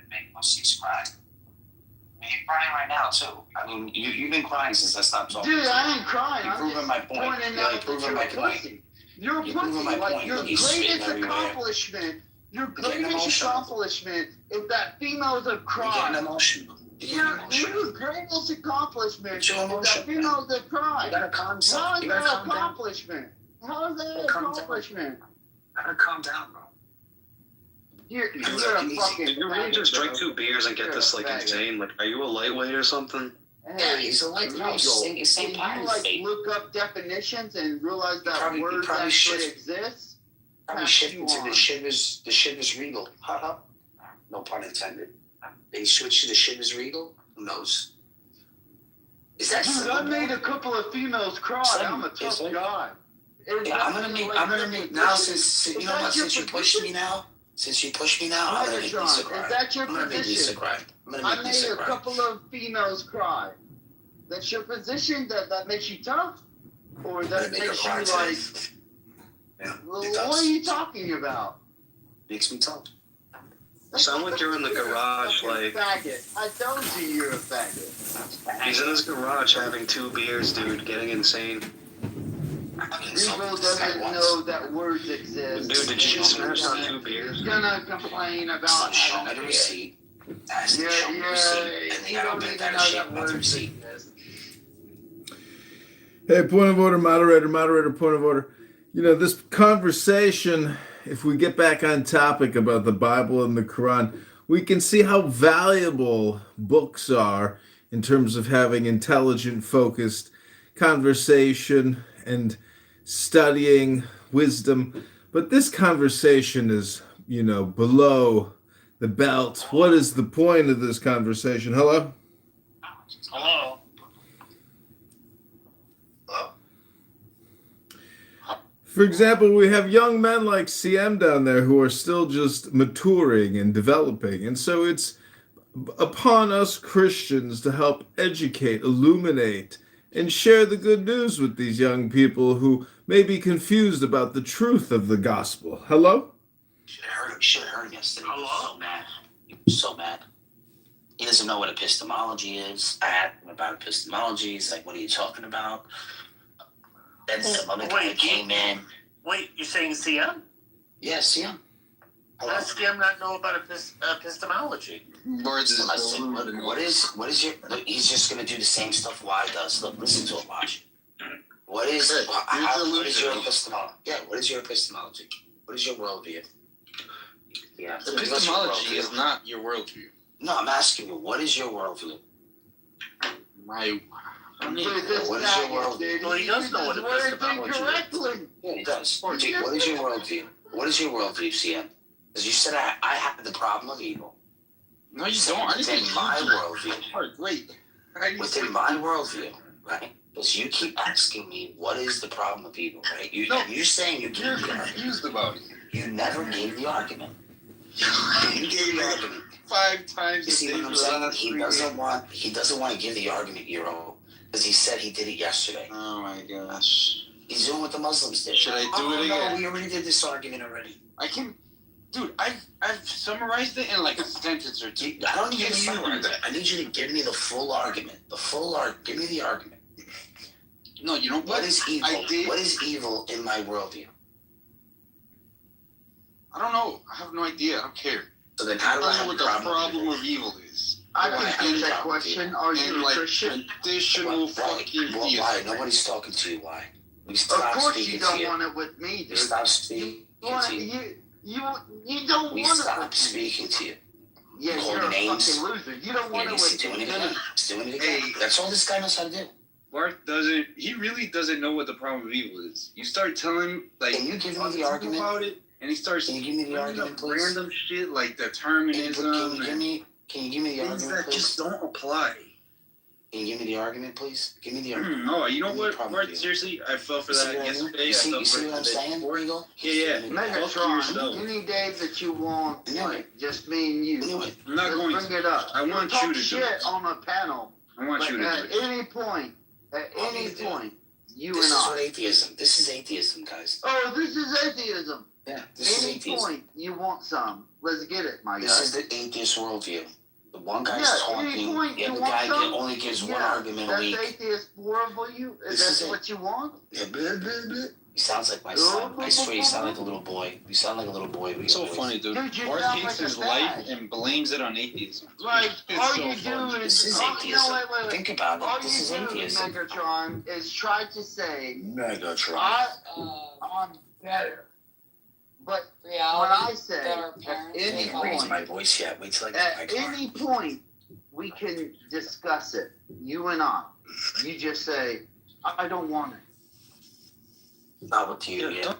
Make pussies cry. I mean, you're crying right now, too. I mean, you've been crying since I stopped talking. Dude, to you. I ain't crying. You're I'm proving just my point. pointing You're out like that proving you're my a point. pussy. You're a You're pussy. proving my Like, point. your Look, he's spitting greatest everywhere. accomplishment, your You're getting greatest emotional. accomplishment is that females have You're cried. getting emotional. You're getting emotional. Your greatest accomplishment You're is that emotional. females have You cried. gotta calm How down. is You that gotta an calm down. accomplishment? How is that an Calm down. accomplishment? You gotta calm down, bro. You're You're a easy. fucking. Did you really faggot, just drink bro. 2 beers and get You're this a like faggot. insane? Like, are you a lightweight or something? Yeah, he's a light. No, illegal. same Can pirate you like fate. look up definitions and realize that Probably- words probably actually should. exist? Probably Pass shifting you to on. the Shivers Regal. Haha. No pun intended. They switched to the Shivers Regal? Who knows? Is that Dude, I made a couple of females cry. I'm a tough guy. Yeah, I'm gonna make now since you know what, since you pushed me now, I'm gonna make Lisa cry. Is that your I'm gonna make Lisa position? cry. I'm gonna I make made Lisa a cry. couple of females cry. That's your position? That makes you tough? Or I'm gonna that make her makes cry you today. like, Yeah, well, it what does. are you talking about? Makes me tough. Sound like you're in the garage, You're a like- faggot. I told you you're a faggot. He's in his garage having 2 beers, dude, getting insane. Regal doesn't know that words exist. Dude, did you just smash on 2 beers? He's gonna complain about Show me the receipt. Show me the receipt. And the don't get that shit about the receipt. Hey, point of order, moderator, point of order. You know, this conversation, if we get back on topic about the Bible and the Quran, we can see how valuable books are in terms of having intelligent, focused conversation and studying wisdom. But this conversation is, you know, below the belt. What is the point of this conversation? Hello? Hello. For example, we have young men like CM down there who are still just maturing and developing. And so it's upon us Christians to help educate, illuminate, and share the good news with these young people who may be confused about the truth of the gospel. Hello? You should have heard him yesterday. He was so mad. He was so mad. He doesn't know what epistemology is. I asked him about epistemology. He's like, what are you talking about? Then some other guy came in. Wait, you're saying CM? Yeah, CM. How does CM not know about epistemology? What is your... Look, he's just going to do the same stuff Y does. Look, listen to him, watch. What is your epistemology? Yeah, what is your epistemology? What is your worldview? Yeah. Epistemology is not your worldview. No, I'm asking you, what is your worldview? What is your worldview? Well, he does know what epistemology is. Yeah, he does. What is your worldview? What is your worldview, CM? Because you said I have the problem of evil. No, you don't. Within my worldview. Within my worldview, right? Because you keep asking me, what is the problem of evil, right? You're saying you gave the argument. About it. You never gave the argument. You gave the argument 5 times. You see what I'm saying? He doesn't want to give the argument, Euro, because he said he did it yesterday. Oh my gosh. He's doing what the Muslims did. Should I do it again? No, we already did this argument already. I can, dude. I've summarized it in like a sentence or 2. I don't need you to summarize it. I need you to give me the full argument. Give me the argument. No, you know what? What is evil? What is evil in my worldview? I don't know. I have no idea. I don't care. So then how do I have what the problem of evil is? I can get that question. Are you a Christian? Traditional fucking theism. Why? Nobody's talking to you. Why? Of course you don't want it with me, dude. We stop speaking to you. You don't want it. We stop speaking to you. Yeah, you're a fucking loser. You don't want it with me. He's doing it again. That's all this guy knows how to do. Bart he really doesn't know what the problem of evil is. You start telling him, like, can you give me the argument about it, and he starts can you give me the argument, please? Random shit like determinism. Can you give me the argument, that please? just don't apply. Can you give me the argument, please? Give me the argument. No, you know what, Bart? Seriously, I fell for that yesterday. You see what I'm saying? Yeah. Megatron, any day that you want, just me and you. I'm not going to. Bring it up. I want you to do shit it. on a panel. I want you to do it. At any point, you this and is I. what atheism. This is atheism, guys. Oh, this is atheism. Yeah, this is atheism. Point you want some, let's get it, my guy. This is the atheist worldview. The one guy's talking, the other guy only gives one argument a week. That's atheist worldview? Is that what you want? Yeah, blah, blah, blah. He sounds like my son. I swear you sound like a little boy. You sound like a little boy. It's so funny, dude. Bart hates his life and blames it on atheism. Like, all you do is... This is atheism. Think about it. This is atheism. Megatron, is try to say... Megatron. I'm better. But reality when I say that our parents I didn't raise my voice yet. Wait till I get my car. At any point, we can discuss it. You and I. You just say, I don't want it. Not with you, yeah.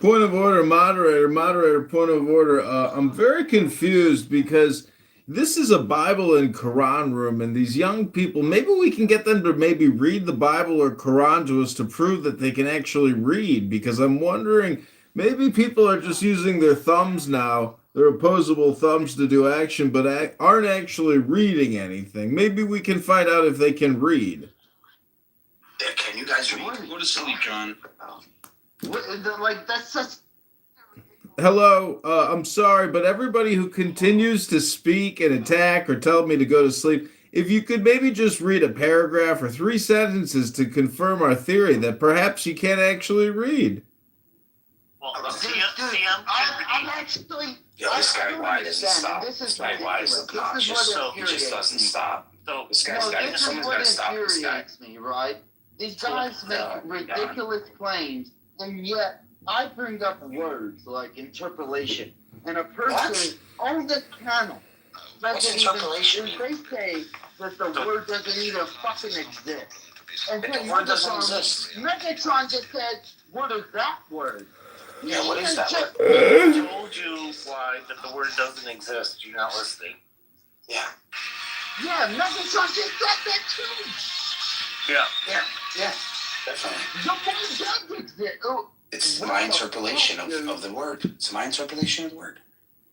Point of order, moderator, point of order. I'm very confused because this is a Bible and Quran room, and these young people, maybe we can get them to maybe read the Bible or Quran to us to prove that they can actually read, because I'm wondering, maybe people are just using their thumbs now, their opposable thumbs to do action, but aren't actually reading anything. Maybe we can find out if they can read. Yeah, can you guys read? Go to sleep, John. That's such... Hello, I'm sorry, but everybody who continues to speak and attack or tell me to go to sleep, if you could maybe just read a paragraph or 3 sentences to confirm our theory that perhaps you can't actually read. Well, I'm actually. Yo, this guy, why doesn't understand, stop? and this is This guy, why is ridiculous. obnoxious? This is what He just doesn't stop. So This guy's got this is someone's what got to stop this guy. infuriates me, right? These guys make Yeah. ridiculous claims, and yet I bring up words like interpolation, and a person on the panel What's doesn't interpolation even. They say that the word doesn't even fucking exist. And But then the word doesn't exist. Megatron just said, "What is that word?" Yeah, what is that Just- I told you why that the word doesn't exist. You're not listening. Yeah. Yeah, Megatron just said that too. Yeah. Definitely. The word does exist. Oh, It's what my the interpolation fuck, of dude? the word. It's my interpolation of the word.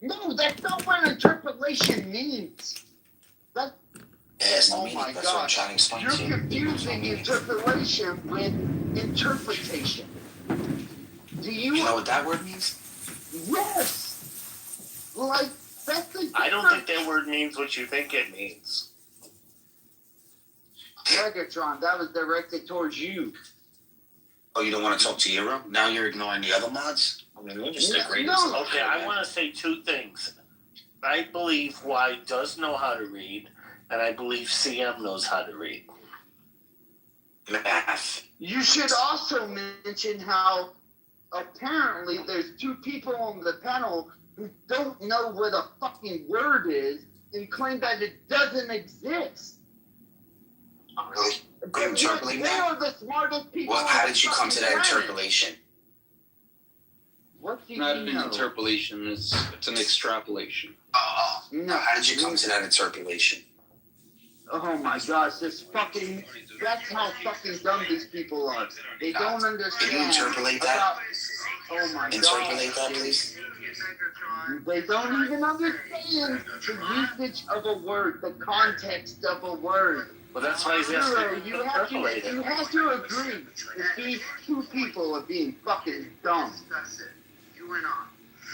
No, that's not what interpolation means. That, It has no oh meaning. my That's what I'm gosh, trying to explain you're to you. confusing interpolation with interpretation. Do you? You know what that word means? Yes. Like that's the. I don't think that word means what you think it means. Megatron, that was directed towards you. Oh, you don't want to talk to Eero? Now you're ignoring the other mods? I mean, we're just agreeing. No. Okay, I want to say two things. I believe Y does know how to read, and I believe CM knows how to read. Math. You should also mention how apparently there's 2 people on the panel who don't know what a fucking word is and claim that it doesn't exist. Oh, really? Are you interpolating They that? are the smartest people. Well, on how the did you come to that fucking planet. interpolation? What do Not you an know? interpolation. It's an extrapolation. Oh, No. how did you come to that interpolation? Oh my gosh, this fucking. That's how fucking dumb these people are. They don't understand. Can you interpolate that? about- Oh my Interpolate gosh. that, please. They don't even understand the usage of a word, the context of a word. Well, that's why he's asking Zero, to you have interpolate to, it. you have to agree that these 2 people are being fucking dumb.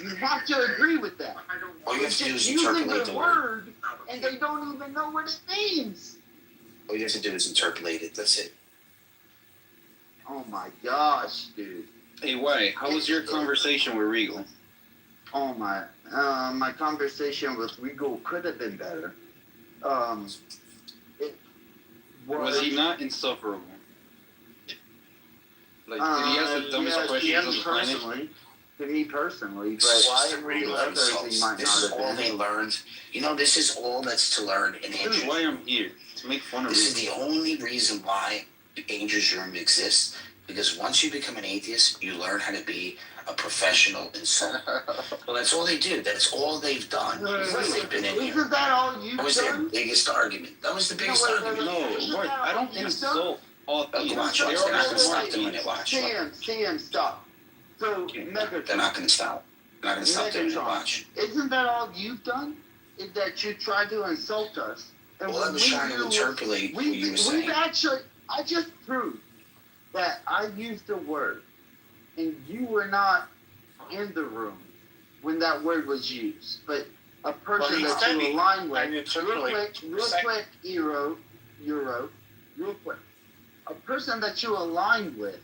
You have to agree with that. All you have to do is Just using interpolate the the word. word, and they don't even know what it means. All you have to do is interpolate it. That's it. Oh my gosh, dude. Hey, why? How was your conversation with Regal? Oh my, my conversation with Regal could have been better. It Was he not insufferable? Like, did he ask the dumbest questions on the planet? personally, to me personally, but Why to really others he might This is not all have they been. learned. You know, this is all that's to learn in This is Andrew. why I'm here. To make fun of This is Regal. the only reason why Angel's Room exists. Because once you become an atheist, you learn how to be a professional insulter. Well, that's all they do. That's all they've done since they've been in here. Isn't that all you've That was their done? biggest argument. That was the biggest argument. No, what? I don't insult all Watch, theists. watch, They're they're not all gonna stop smart doing it. theists. Watch. Sam, stop. So, Megatron. They're not gonna stop. They're not gonna stop doing it. Watch. Isn't that all you've done? Is that you tried to insult us? And Well, I was trying to interpolate what you were saying. We've actually, I just proved that I used a word, and you were not in the room when that word was used. But a person Well, that you align with, I interpolate real quick, Euro, real quick. A person that you aligned with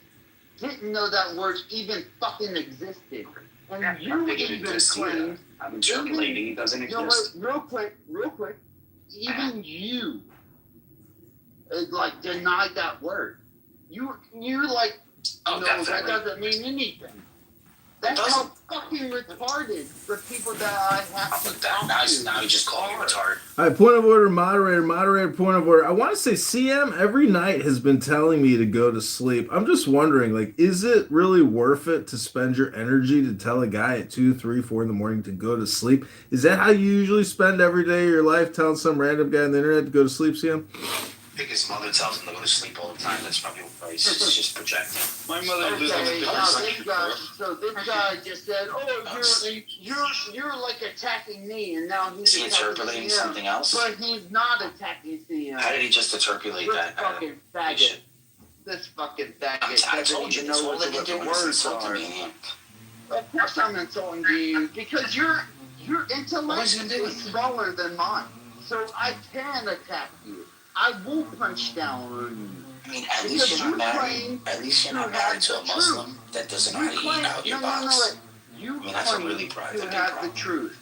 didn't know that word even fucking existed. And you even claimed, I'm interpolating. It doesn't you know exist. what, real quick, even you, like, denied that word. You like, Oh, no, that definitely. doesn't mean anything. That's how fucking retarded the people that I have to talk to. Now you just call me retarded. All right, point of order, moderator, point of order. I want to say CM every night has been telling me to go to sleep. I'm just wondering, like, is it really worth it to spend your energy to tell a guy at 2, 3, 4 in the morning to go to sleep? Is that how you usually spend every day of your life, telling some random guy on the internet to go to sleep, CM? I think his mother tells him to go to sleep all the time. That's probably why he's just projecting. My mother lives on a Okay, different now side. this guy just said, "Oh, you're like attacking me," and now he's Is he attacking interpolating CM. something else? But he's not attacking CM. How did he just interpolate This that? fucking faggot. This fucking faggot I doesn't told you, even that's know all what they've been the doing is words insulting are. me. Of course I'm insulting you because your What intellect is he doing? is smaller than mine. So I can attack you. I will punch down on you. I mean, at least you're not married. At least you're not married to a Muslim that doesn't know how to eat out your box. You I mean, that's a claim really to big have problem. the truth.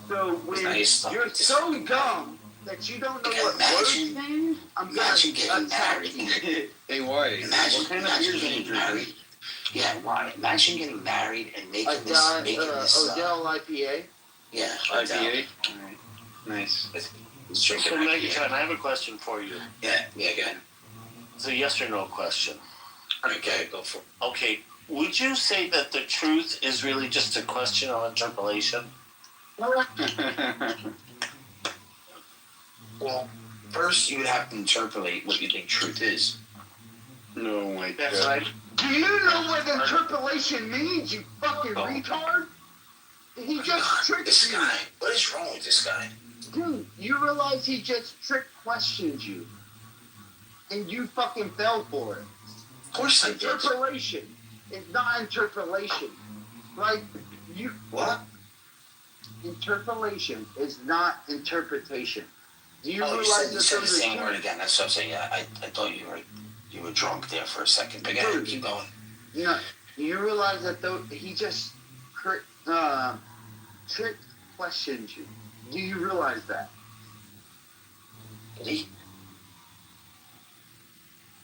So when now you're stuck you're with this so fucking guy. dumb that you don't know Okay, what words imagine- mean, I'm imagine gonna getting attack married. you. Hey, why? Imagine, What kind of imagine beers are you getting drinking? married. Yeah, why? Imagine getting married and making this, Odell IPA. yeah, IPA? Alright. Nice. It's So, drinking IPA. Megatron, I have a question for you. Yeah, go ahead. It's a yes or no question. Okay, go for it. Okay, would you say that the truth is really just a question of interpolation? Well, first you would have to interpolate what you think truth is. No, my God. That's right. Do you know what interpolation means, you fucking retard? He just tricked This you. guy. What is wrong with this guy? Dude, you realize he just trick questioned you. And you fucking fell for it. Of course I did. Interpolation is not interpolation. Like, you... What? Interpolation is not interpretation. Do you Oh, you realize said that the those are same two- word again. That's what I'm saying. Yeah, I thought you were drunk there for a second. But go keep going. No, you realize that though he just trick questioned you. Do you realize that? Did he?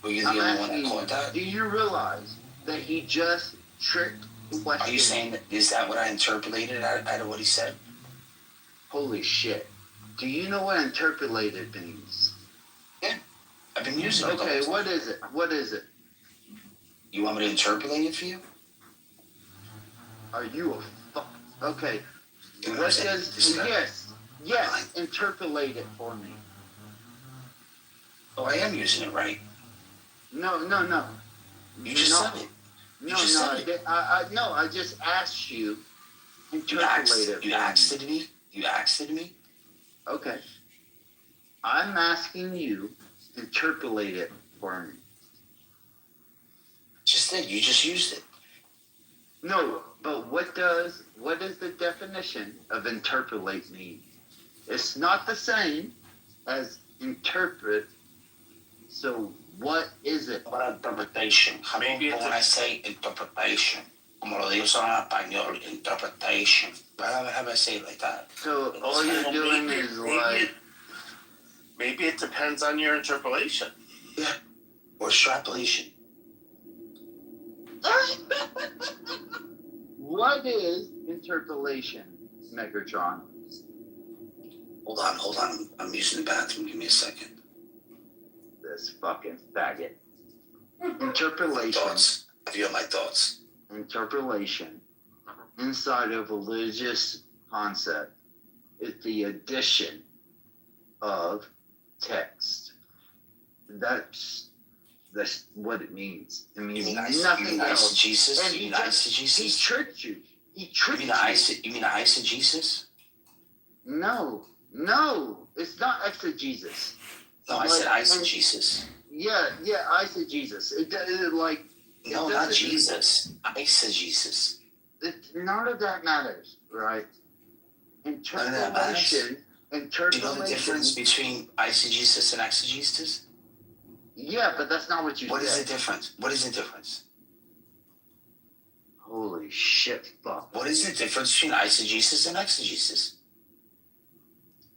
Were you the I'm only one asking that you, caught that? do you realize that he just tricked questioned? Are you saying that? Is that what I interpolated out of what he said? Holy shit! Do you know what interpolated means? Yeah, I've been using it. Okay, what is it? What is it? You want me to interpolate it for you? Are you a fuck? Okay. You know What what I'm does saying? yes? Interpolate it for me. Oh, I am using it right. No. You just No. said it. No, just no, said I just asked you. You Interpolate it. you for asked me. it me. You asked it me. Okay. I'm asking you. Interpolate it for me. Just did. You just used it. No, but what is the definition of interpolate mean? It's not the same as interpret. So what is it? About interpretation. Maybe Como it's when I say interpretation. Como lo digo solo en español. Interpretation. How do I say it like that? So all you're doing is like Maybe it depends on your interpolation. Yeah. Or extrapolation. what is interpolation, Megatron? Hold on. I'm using the bathroom. Give me a second. This fucking faggot. Interpolation. Thoughts. I feel my thoughts. Interpolation inside of a religious concept is the addition of text. That's what it means. It means You mean nothing else. eisegesis? And You he mean just- eisegesis? He tricked you. He You tricked mean you. you mean eisegesis? No, it's not exegesis. No, I said eisegesis. Yeah, eisegesis. It like. No, it not doesn't- Jesus. Eisegesis. None of that matters, right? None of that matters? Do Interpolation. you know the difference between eisegesis and exegesis? Yeah, but that's not what you What is said. the difference? What is the difference? Holy shit, fuck. What is the difference between eisegesis and exegesis?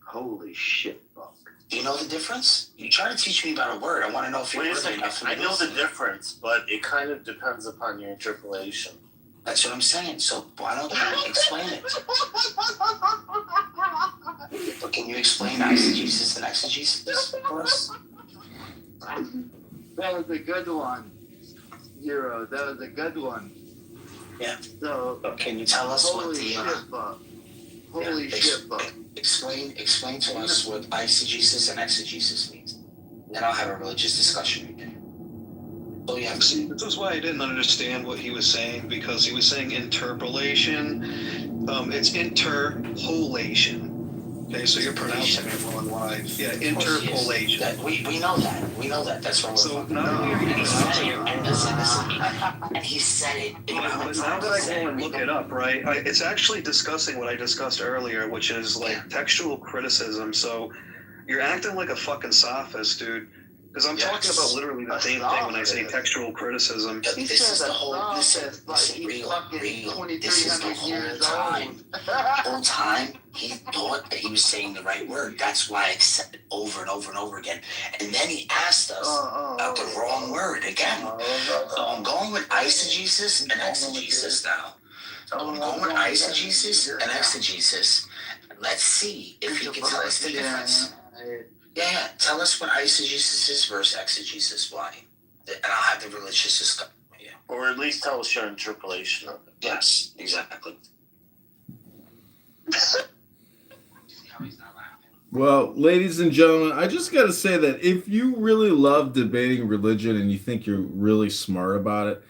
Holy shit, fuck. Do you know the difference? You try to teach me about a word. I want to know if you're Wait a worthy second. enough for me I to know the listen. difference, but it kind of depends upon your interpolation. That's what I'm saying. So why don't you explain it? But can you explain eisegesis and exegesis for us? That was a good one, Euro. That was a good one. Yeah. So, Can you tell us what holy the shit, fuck. Holy shit, fuck. explain to us what eisegesis and exegesis means? Then I'll have a religious discussion with you. Oh, you have to See, this is why I didn't understand what he was saying, because he was saying interpolation. It's interpolation. Okay, so you're pronouncing it wrong live. Yeah, interpolation. That, we know that. We know that. That's what we're So talking not about. only are you And he said pronouncing it. it And listen. And he said it. You know how many Now times that he I said go it? and look it up, right, it's actually discussing what I discussed earlier, which is like textual criticism. So, You're acting like a fucking sophist, dude. Because I'm talking about literally the same thing when I say textual criticism. This is the whole. Listen, real. This is the whole time. Whole time, he thought that he was saying the right word. That's why I said it over and over and over again. And then he asked us about the wrong word again. So I'm going with eisegesis and exegesis now. So I'm going with eisegesis and exegesis. Let's see if he can tell us the difference. Yeah. Tell us what eisegesis is versus exegesis. Why? And I'll have the religious discussion with you. Or at least tell us your interpolation of it. Yes, exactly. Well, ladies and gentlemen, I just got to say that if you really love debating religion and you think you're really smart about it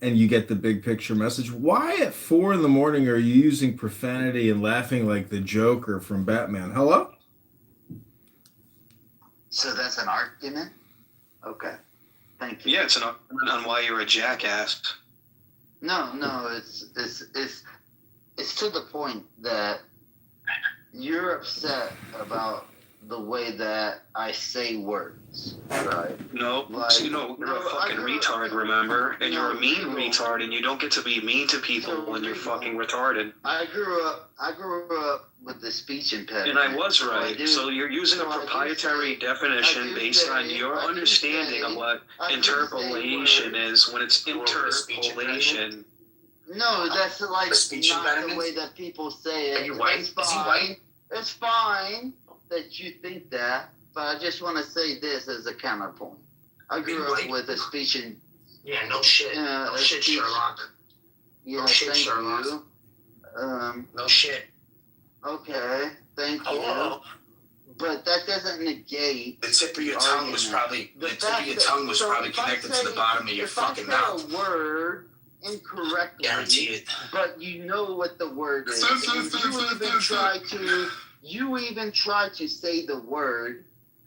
and you get the big picture message, why at 4 a.m. are you using profanity and laughing like the Joker from Batman? Hello? So that's an argument? Okay. Thank you. Yeah, it's an argument on why you're a jackass. No, it's to the point that you're upset about the way that I say words, right? No, Like, you're a fucking retard, remember? And you're a mean retard, and you don't get to be mean to people when you're fucking retarded. I grew up with the speech impediment. And I was right. So you're using a proprietary definition based on your understanding of what interpolation is when it's interpolation. No, that's like not the way that people say it. It's fine. It's fine that you think that, but I just want to say this as a counterpoint. I grew up with a speech and no shit. No shit, Sherlock. Yeah, no shit, thank Sherlock. you. No shit. Okay, thank you. Hello. But that doesn't negate. The tip of your tongue was probably connected to the bottom of your fucking mouth. A word incorrectly. Guarantee it. But you know what the word is. You even try to say the word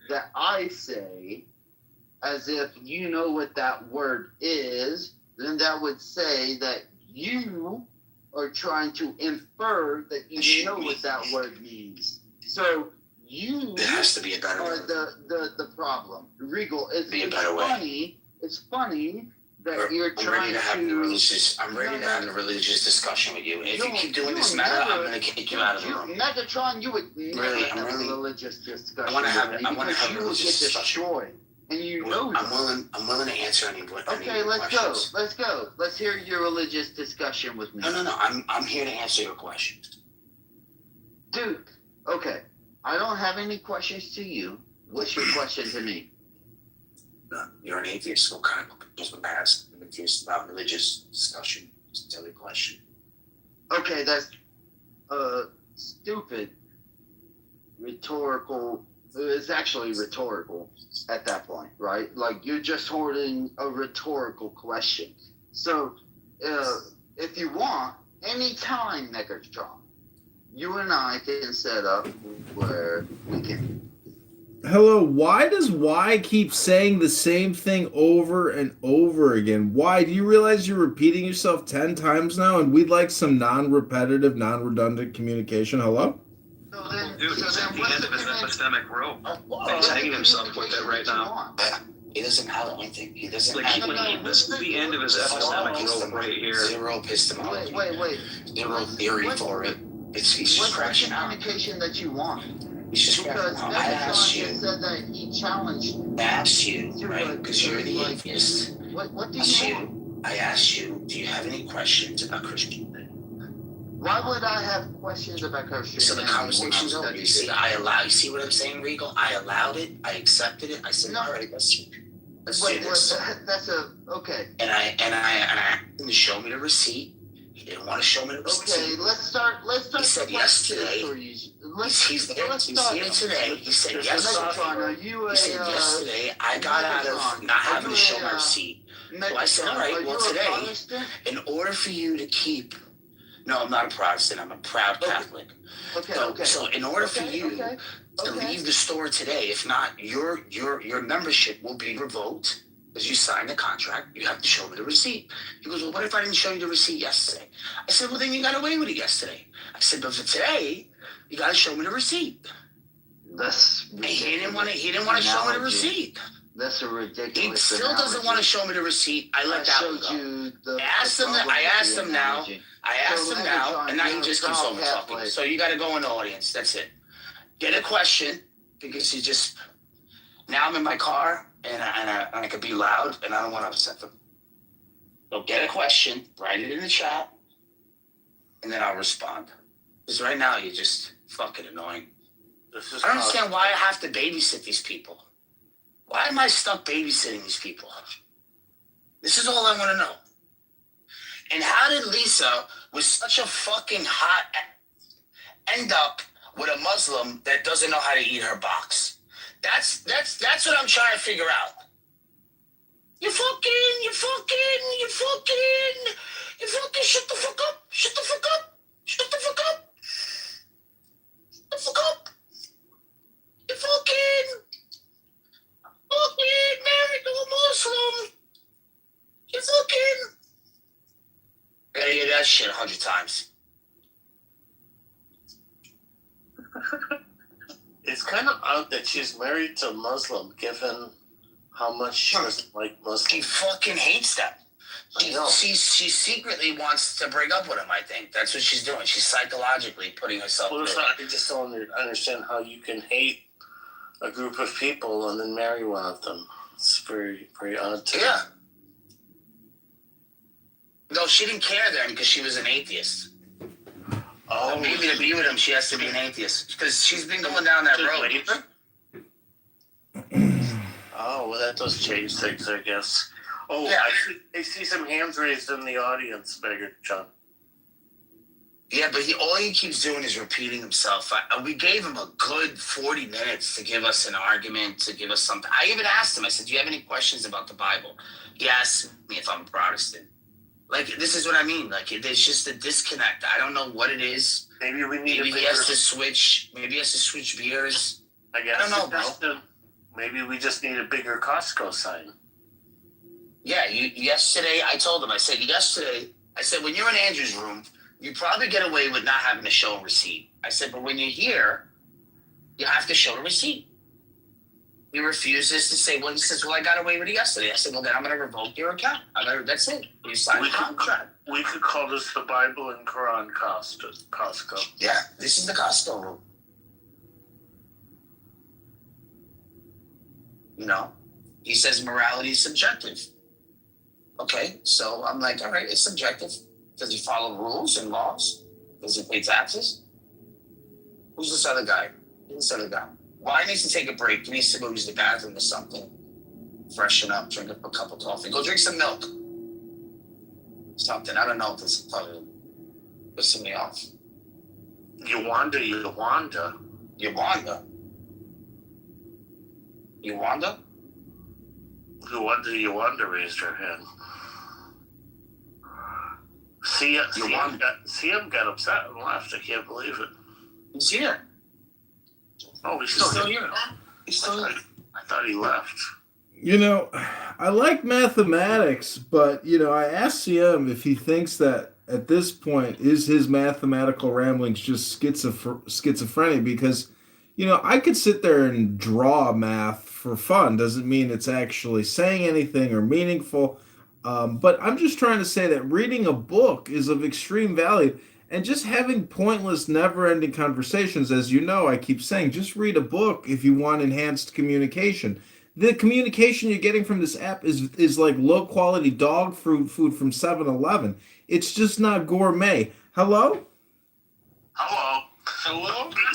that I say as if you know what that word is, then that would say that you are trying to infer that you know what that word means. So you there has to be a better are word. the problem. Regal, it's funny. It's funny that you're trying to have I'm ready to have a religious discussion with you. If you keep doing this matter, I'm going to kick you out of the room. Megatron, you would never have a religious discussion. I want to have a religious discussion. And you know I'm willing to answer any Okay, let's questions. go. Let's hear your religious discussion with me. No. I'm here to answer your questions. Dude, okay. I don't have any questions to you. What's your question to me? No, you're an atheist. What kind of just the past? I'm atheist about religious discussion. It's a silly question. Okay, that's stupid. Rhetorical. It's actually rhetorical at that point, right? Like you're just holding a rhetorical question. So, if you want, anytime, Megatron, you and I can set up where we can. Hello, why does Y keep saying the same thing over and over again? Why? Do you realize you're repeating yourself 10 times now and we'd like some non-repetitive, non-redundant communication? Hello? Dude, he's at the end of his epistemic rope. He's hanging himself with it right now. He doesn't have anything. He doesn't this is the end of his epistemic rope right here. Zero epistemology. Wait. Zero theory for it. He's just crashing out. What's the communication that you want? He's just because I asked you. Said that he challenged. I asked you, right? Because you're the atheist. What do you want? I asked you, do you have any questions about Christianity? Why would I have questions about Christianity? So the conversation's over. You see, you see what I'm saying, Regal? I allowed it. I accepted it. I said, all right, let's do this. That's okay. And I asked him to show me the receipt. He didn't want to show me the receipt. Okay, let's start. He said yes today. He's there. He's here today. He said yes today. He said yes today. I got out of not having to show my receipt. So I said, all right, well, today, in order for you to keep. No, I'm not a Protestant. I'm a proud Catholic. Okay. So in order for you to leave the store today, if not, your membership will be revoked because you signed the contract. You have to show me the receipt. He goes, well, what if I didn't show you the receipt yesterday? I said, well, then you got away with it yesterday. I said, but for today, you got to show me the receipt. That's He didn't want to. He didn't want to show me the Analogy. receipt. That's a He ridiculous. still doesn't want to show me the receipt. I let that one go. I asked him now, and now he just keeps over talking. So you got to go in the audience. That's it. Get a question, because you just. Now I'm in my car, and I could be loud, and I don't want to upset them. So get a question, write it in the chat, and then I'll respond. Because right now you're just fucking annoying. I don't understand why I have to babysit these people. Why am I stuck babysitting these people? This is all I want to know. And how did Lisa, with such a fucking hot, end up with a Muslim that doesn't know how to eat her box? That's what I'm trying to figure out. You fucking, shut the fuck up. Shut the fuck up. Shut the fuck up. Shut the fuck up. You fucking married to a Muslim. You fucking. I gotta hear that shit 100 times. It's kind of odd that she's married to a Muslim, given how much she doesn't like Muslims. He fucking hates them. She secretly wants to break up with him, I think. That's what she's doing. She's psychologically putting herself Well, through. I just don't understand how you can hate a group of people and then marry one of them. It's very, very odd to me. Yeah. No, she didn't care then because she was an atheist. Oh, Maybe to be with him, she has to be an atheist. Because she's been going down that road. Oh, well, that does change things, I guess. Oh, Yeah. I see some hands raised in the audience, Beggar John. Yeah, but all he keeps doing is repeating himself. We gave him a good 40 minutes to give us an argument, to give us something. I even asked him, I said, do you have any questions about the Bible? He asked me if I'm a Protestant. Like, this is what I mean. Like, there's just a disconnect. I don't know what it is. Maybe we need Maybe he has to switch. Maybe he has to switch beers. I guess. I don't know, bro. Maybe we just need a bigger Costco sign. Yeah, yesterday, I told him, I said, when you're in Andrew's room, you probably get away with not having to show a receipt. I said, but when you're here, you have to show a receipt. He refuses to say, he says, I got away with it yesterday. I said, then I'm going to revoke your account. That's it. You signed a contract. We could call this the Bible and Quran Costco. Yeah, this is the Costco room. You know, he says morality is subjective. Okay, so I'm like, all right, it's subjective. Does he follow rules and laws? Does he pay taxes? Who's this other guy? Who's this other guy? Well, I need to take a break. He needs to go use the bathroom or something. Freshen up, drink up a cup of coffee. Go drink some milk. Something. I don't know if this is probably pissing me off. Yawanda. Yawanda raised her hand. CM got upset and left. I can't believe it. He's here. Oh, he's still here. He's still here. I thought he left. You know, I like mathematics, but, I asked CM if he thinks that at this point is his mathematical ramblings just schizophrenia, because, I could sit there and draw math for fun. Doesn't mean it's actually saying anything or meaningful. But I'm just trying to say that reading a book is of extreme value. And just having pointless, never-ending conversations, as you know, I keep saying, just read a book if you want enhanced communication. The communication you're getting from this app is like low-quality dog food from 7-Eleven. It's just not gourmet. Hello? Hello?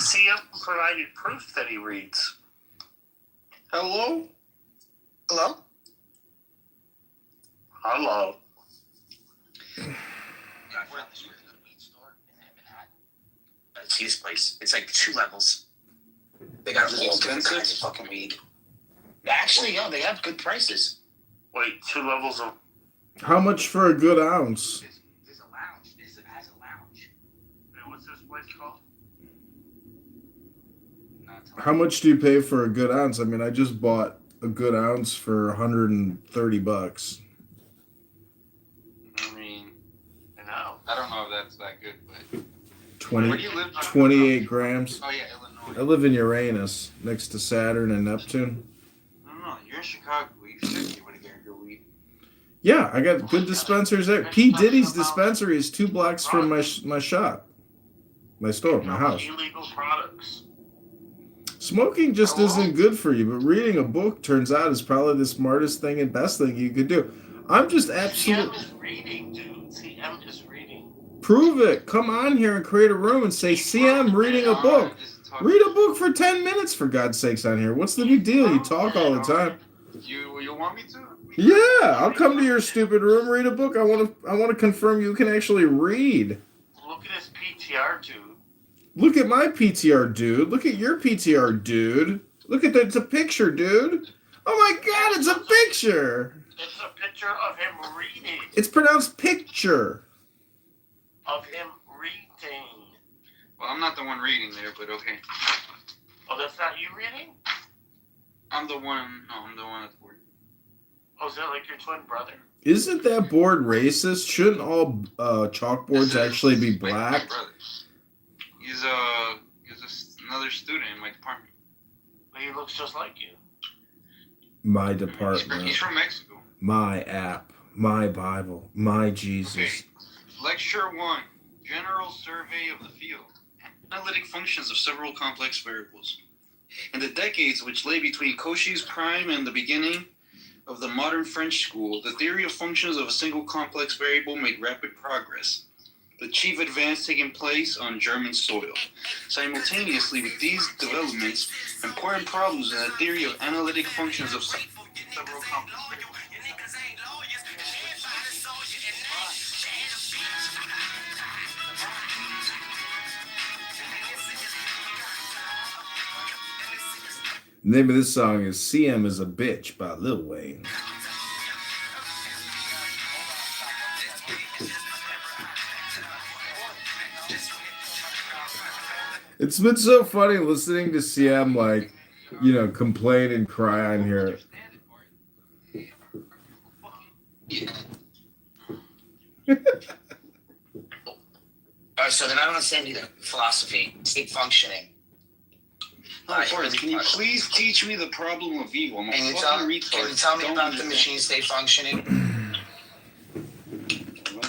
CM provided proof that he reads. Hello? Hello? Hello. See this place. It's like 2 levels. They got all different kinds of fucking weed. Actually, they have good prices. Wait, 2 levels of... How much for a good ounce? There's a lounge. It has a lounge. Hey, what's this place called? How much do you pay for a good ounce? I mean, I just bought a good ounce for $130. I mean, I don't know if that's that good, but 20, where do you live? 28 grams. Oh yeah, Illinois. I live in Uranus, next to Saturn and Neptune. No, you're in Chicago. You said you want to get your weed. Yeah, I got good dispensers there. P. Diddy's dispensary is 2 blocks from my shop, my store, my house. Illegal products. Smoking just isn't good for you, but reading a book turns out is probably the smartest thing and best thing you could do. I'm just absolutely. CM is reading, dude. CM is reading. Prove it. Come on here and create a room and say, CM reading a book. Read a book for 10 minutes, for God's sakes, on here. What's the big deal? You talk all the time. You want me to? Yeah, I'll come to your stupid room, read a book. I want to confirm you can actually read. Look at his PTR, dude. Look at my PTR, dude. Look at your PTR, dude. Look at that. It's a picture, dude. Oh my God, it's a picture. It's a picture of him reading. It's pronounced picture. Of him reading. Well, I'm not the one reading there, but okay. Oh, that's not you reading? I'm the one at the board. Oh, is that like your twin brother? Isn't that board racist? Shouldn't all chalkboards actually be black? My brother. He's another student in my department. He looks just like you. My department. He's from Mexico. My app. My Bible. My Jesus. Okay. Lecture 1. General survey of the field. Analytic functions of several complex variables. In the decades which lay between Cauchy's prime and the beginning of the modern French school, the theory of functions of a single complex variable made rapid progress, the chief advance taking place on German soil. Simultaneously with these developments, important problems in the theory of analytic functions of several complex variables. The name of this song is CM is a Bitch by Lil Wayne. It's been so funny listening to CM, like, complain and cry on here. So then I don't understand either. Philosophy, state functioning. Boris, can you please teach me the problem of evil? I'm a Can you fucking retard. tell me about the machine state functioning?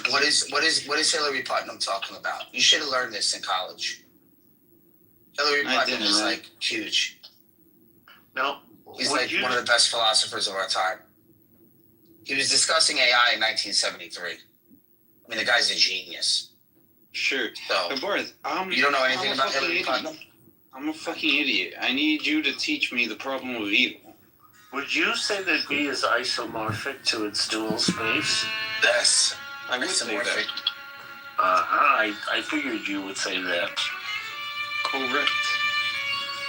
What is Hillary Putnam talking about? You should have learned this in college. Hillary Putnam is like huge. No. He's like one of the best philosophers of our time. He was discussing AI in 1973. I mean, the guy's a genius. Sure. So, Boris, you don't know anything about Hillary Putnam? I'm a fucking idiot. I need you to teach me the problem of evil. Would you say that B is isomorphic to its dual space? Yes. I would say that. I figured you would say that. Correct.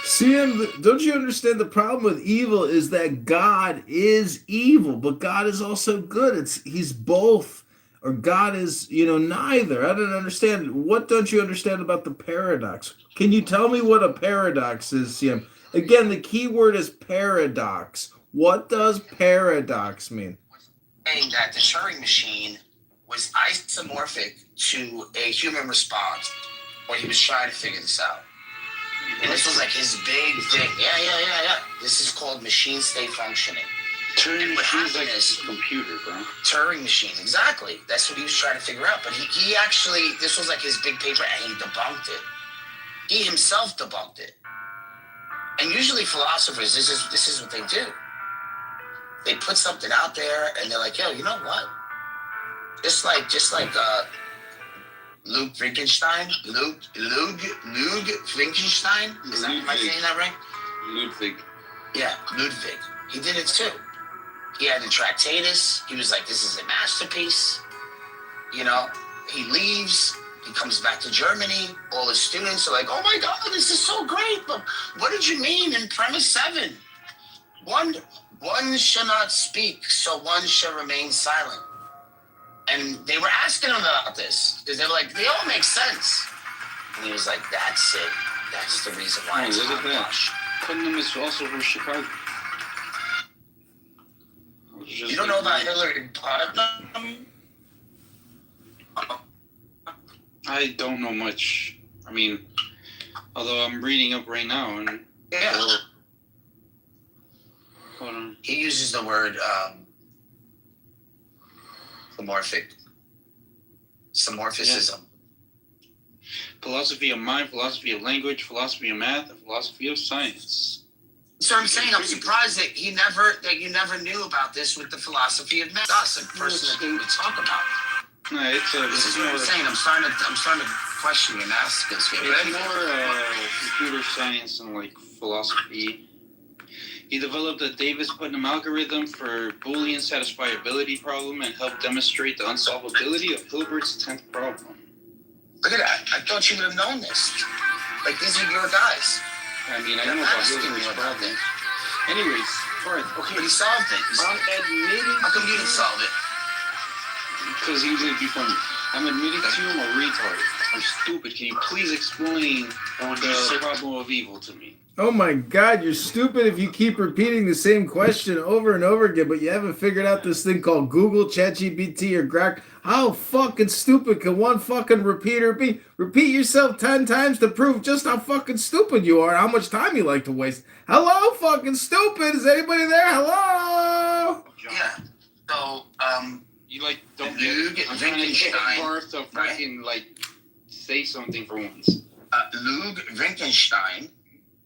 CM, don't you understand the problem with evil is that God is evil, but God is also good. He's both. Or God is, neither. I don't understand. What don't you understand about the paradox? Can you tell me what a paradox is, CM? Again, the key word is paradox. What does paradox mean? Saying that the Turing machine was isomorphic to a human response, where he was trying to figure this out. And this was like his big thing. Yeah. This is called machine state functioning. Turing machine's like a computer, bro. Turing machine, exactly. That's what he was trying to figure out. But he actually, this was like his big paper, and he debunked it. He himself debunked it. And usually philosophers, this is what they do. They put something out there, and they're like, yo, you know what? Just like Ludwig Wittgenstein. Ludwig Wittgenstein? Am I saying that right? Ludwig. Yeah, Ludwig. He did it too. He had the Tractatus. He was like, this is a masterpiece. He leaves. He comes back to Germany. All his students are like, oh my God, this is so great. But what did you mean in premise 7? One shall not speak, so one shall remain silent. And they were asking him about this because they were like, they all make sense. And he was like, that's it. That's the reason why it's hogwash. Putnam is also from Chicago. You don't know about Hillary Putnam? I don't know much. I mean, Although I'm reading up right now, and Yeah. hold on. He uses the word Somorphicism. Philosophy of mind, philosophy of language, philosophy of math, and philosophy of science. So I'm saying I'm surprised that you never knew about this with the philosophy of math. Us, a person that we talk about. No, it's This is what I'm saying. I'm starting to question your math skills here. It's more computer science and like philosophy. He developed a Davis-Putnam algorithm for Boolean satisfiability problem and helped demonstrate the unsolvability of Hilbert's 10th problem. Look at that. I thought you would have known this. Like, these are your guys. I mean, I don't know about Hilbert's problem. Anyways, Bart, okay. But he solved it. I'm admitting. How come you didn't solve it? Because he was going to be funny. I'm admitting to you I'm a retard. I'm stupid. Can you please explain the problem of evil to me? Oh my God, you're stupid if you keep repeating the same question over and over again, but you haven't figured out this thing called Google, ChatGPT, or Grok. How fucking stupid can one fucking repeater be? Repeat yourself 10 times to prove just how fucking stupid you are and how much time you like to waste. Hello, fucking stupid. Is anybody there? Hello? Yeah. So, You like don't Luke get it. I'm trying to get Bart to fucking like say something for once. Ludwig Wittgenstein,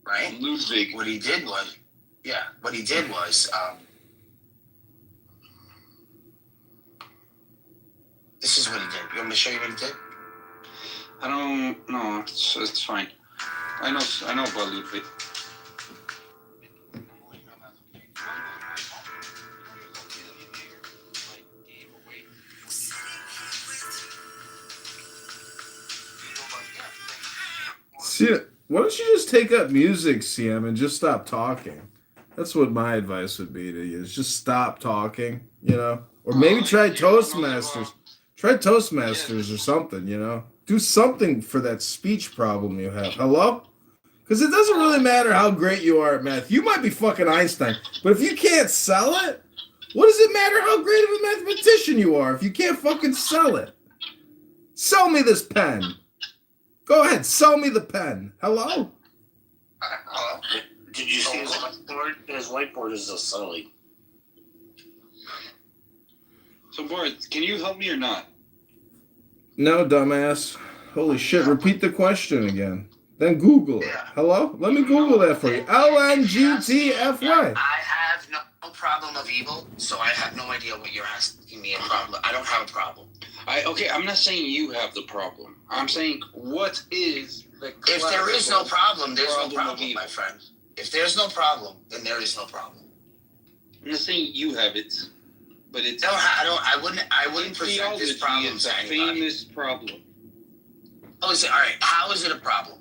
right? Ludwig. What he did was, this is what he did. You want me to show you what he did? I don't know. It's fine. I know about Ludwig. See, why don't you just take up music, CM, and just stop talking? That's what my advice would be to you, is just stop talking, you know? Or maybe try Toastmasters. Try Toastmasters or something, you know? Do something for that speech problem you have. Hello? Because it doesn't really matter how great you are at math. You might be fucking Einstein, but if you can't sell it, what does it matter how great of a mathematician you are if you can't fucking sell it? Sell me this pen. Go ahead, sell me the pen. Hello? Did you see his whiteboard? His whiteboard is just silly. So, Bart, can you help me or not? No, dumbass. Holy shit, repeat the question again. Then Google it. Hello? Let me Google that for you. LNGTFY. I have no problem of evil, so I have no idea what you're asking me a problem. I don't have a problem. I'm not saying you have the problem. I'm saying what is the If there is no problem, there's no problem, my friend. If there's no problem, then there is no problem. I'm not saying you have it, but it's I wouldn't present this problem it's to a anybody. famous problem. Oh, is it all right? How is it a problem?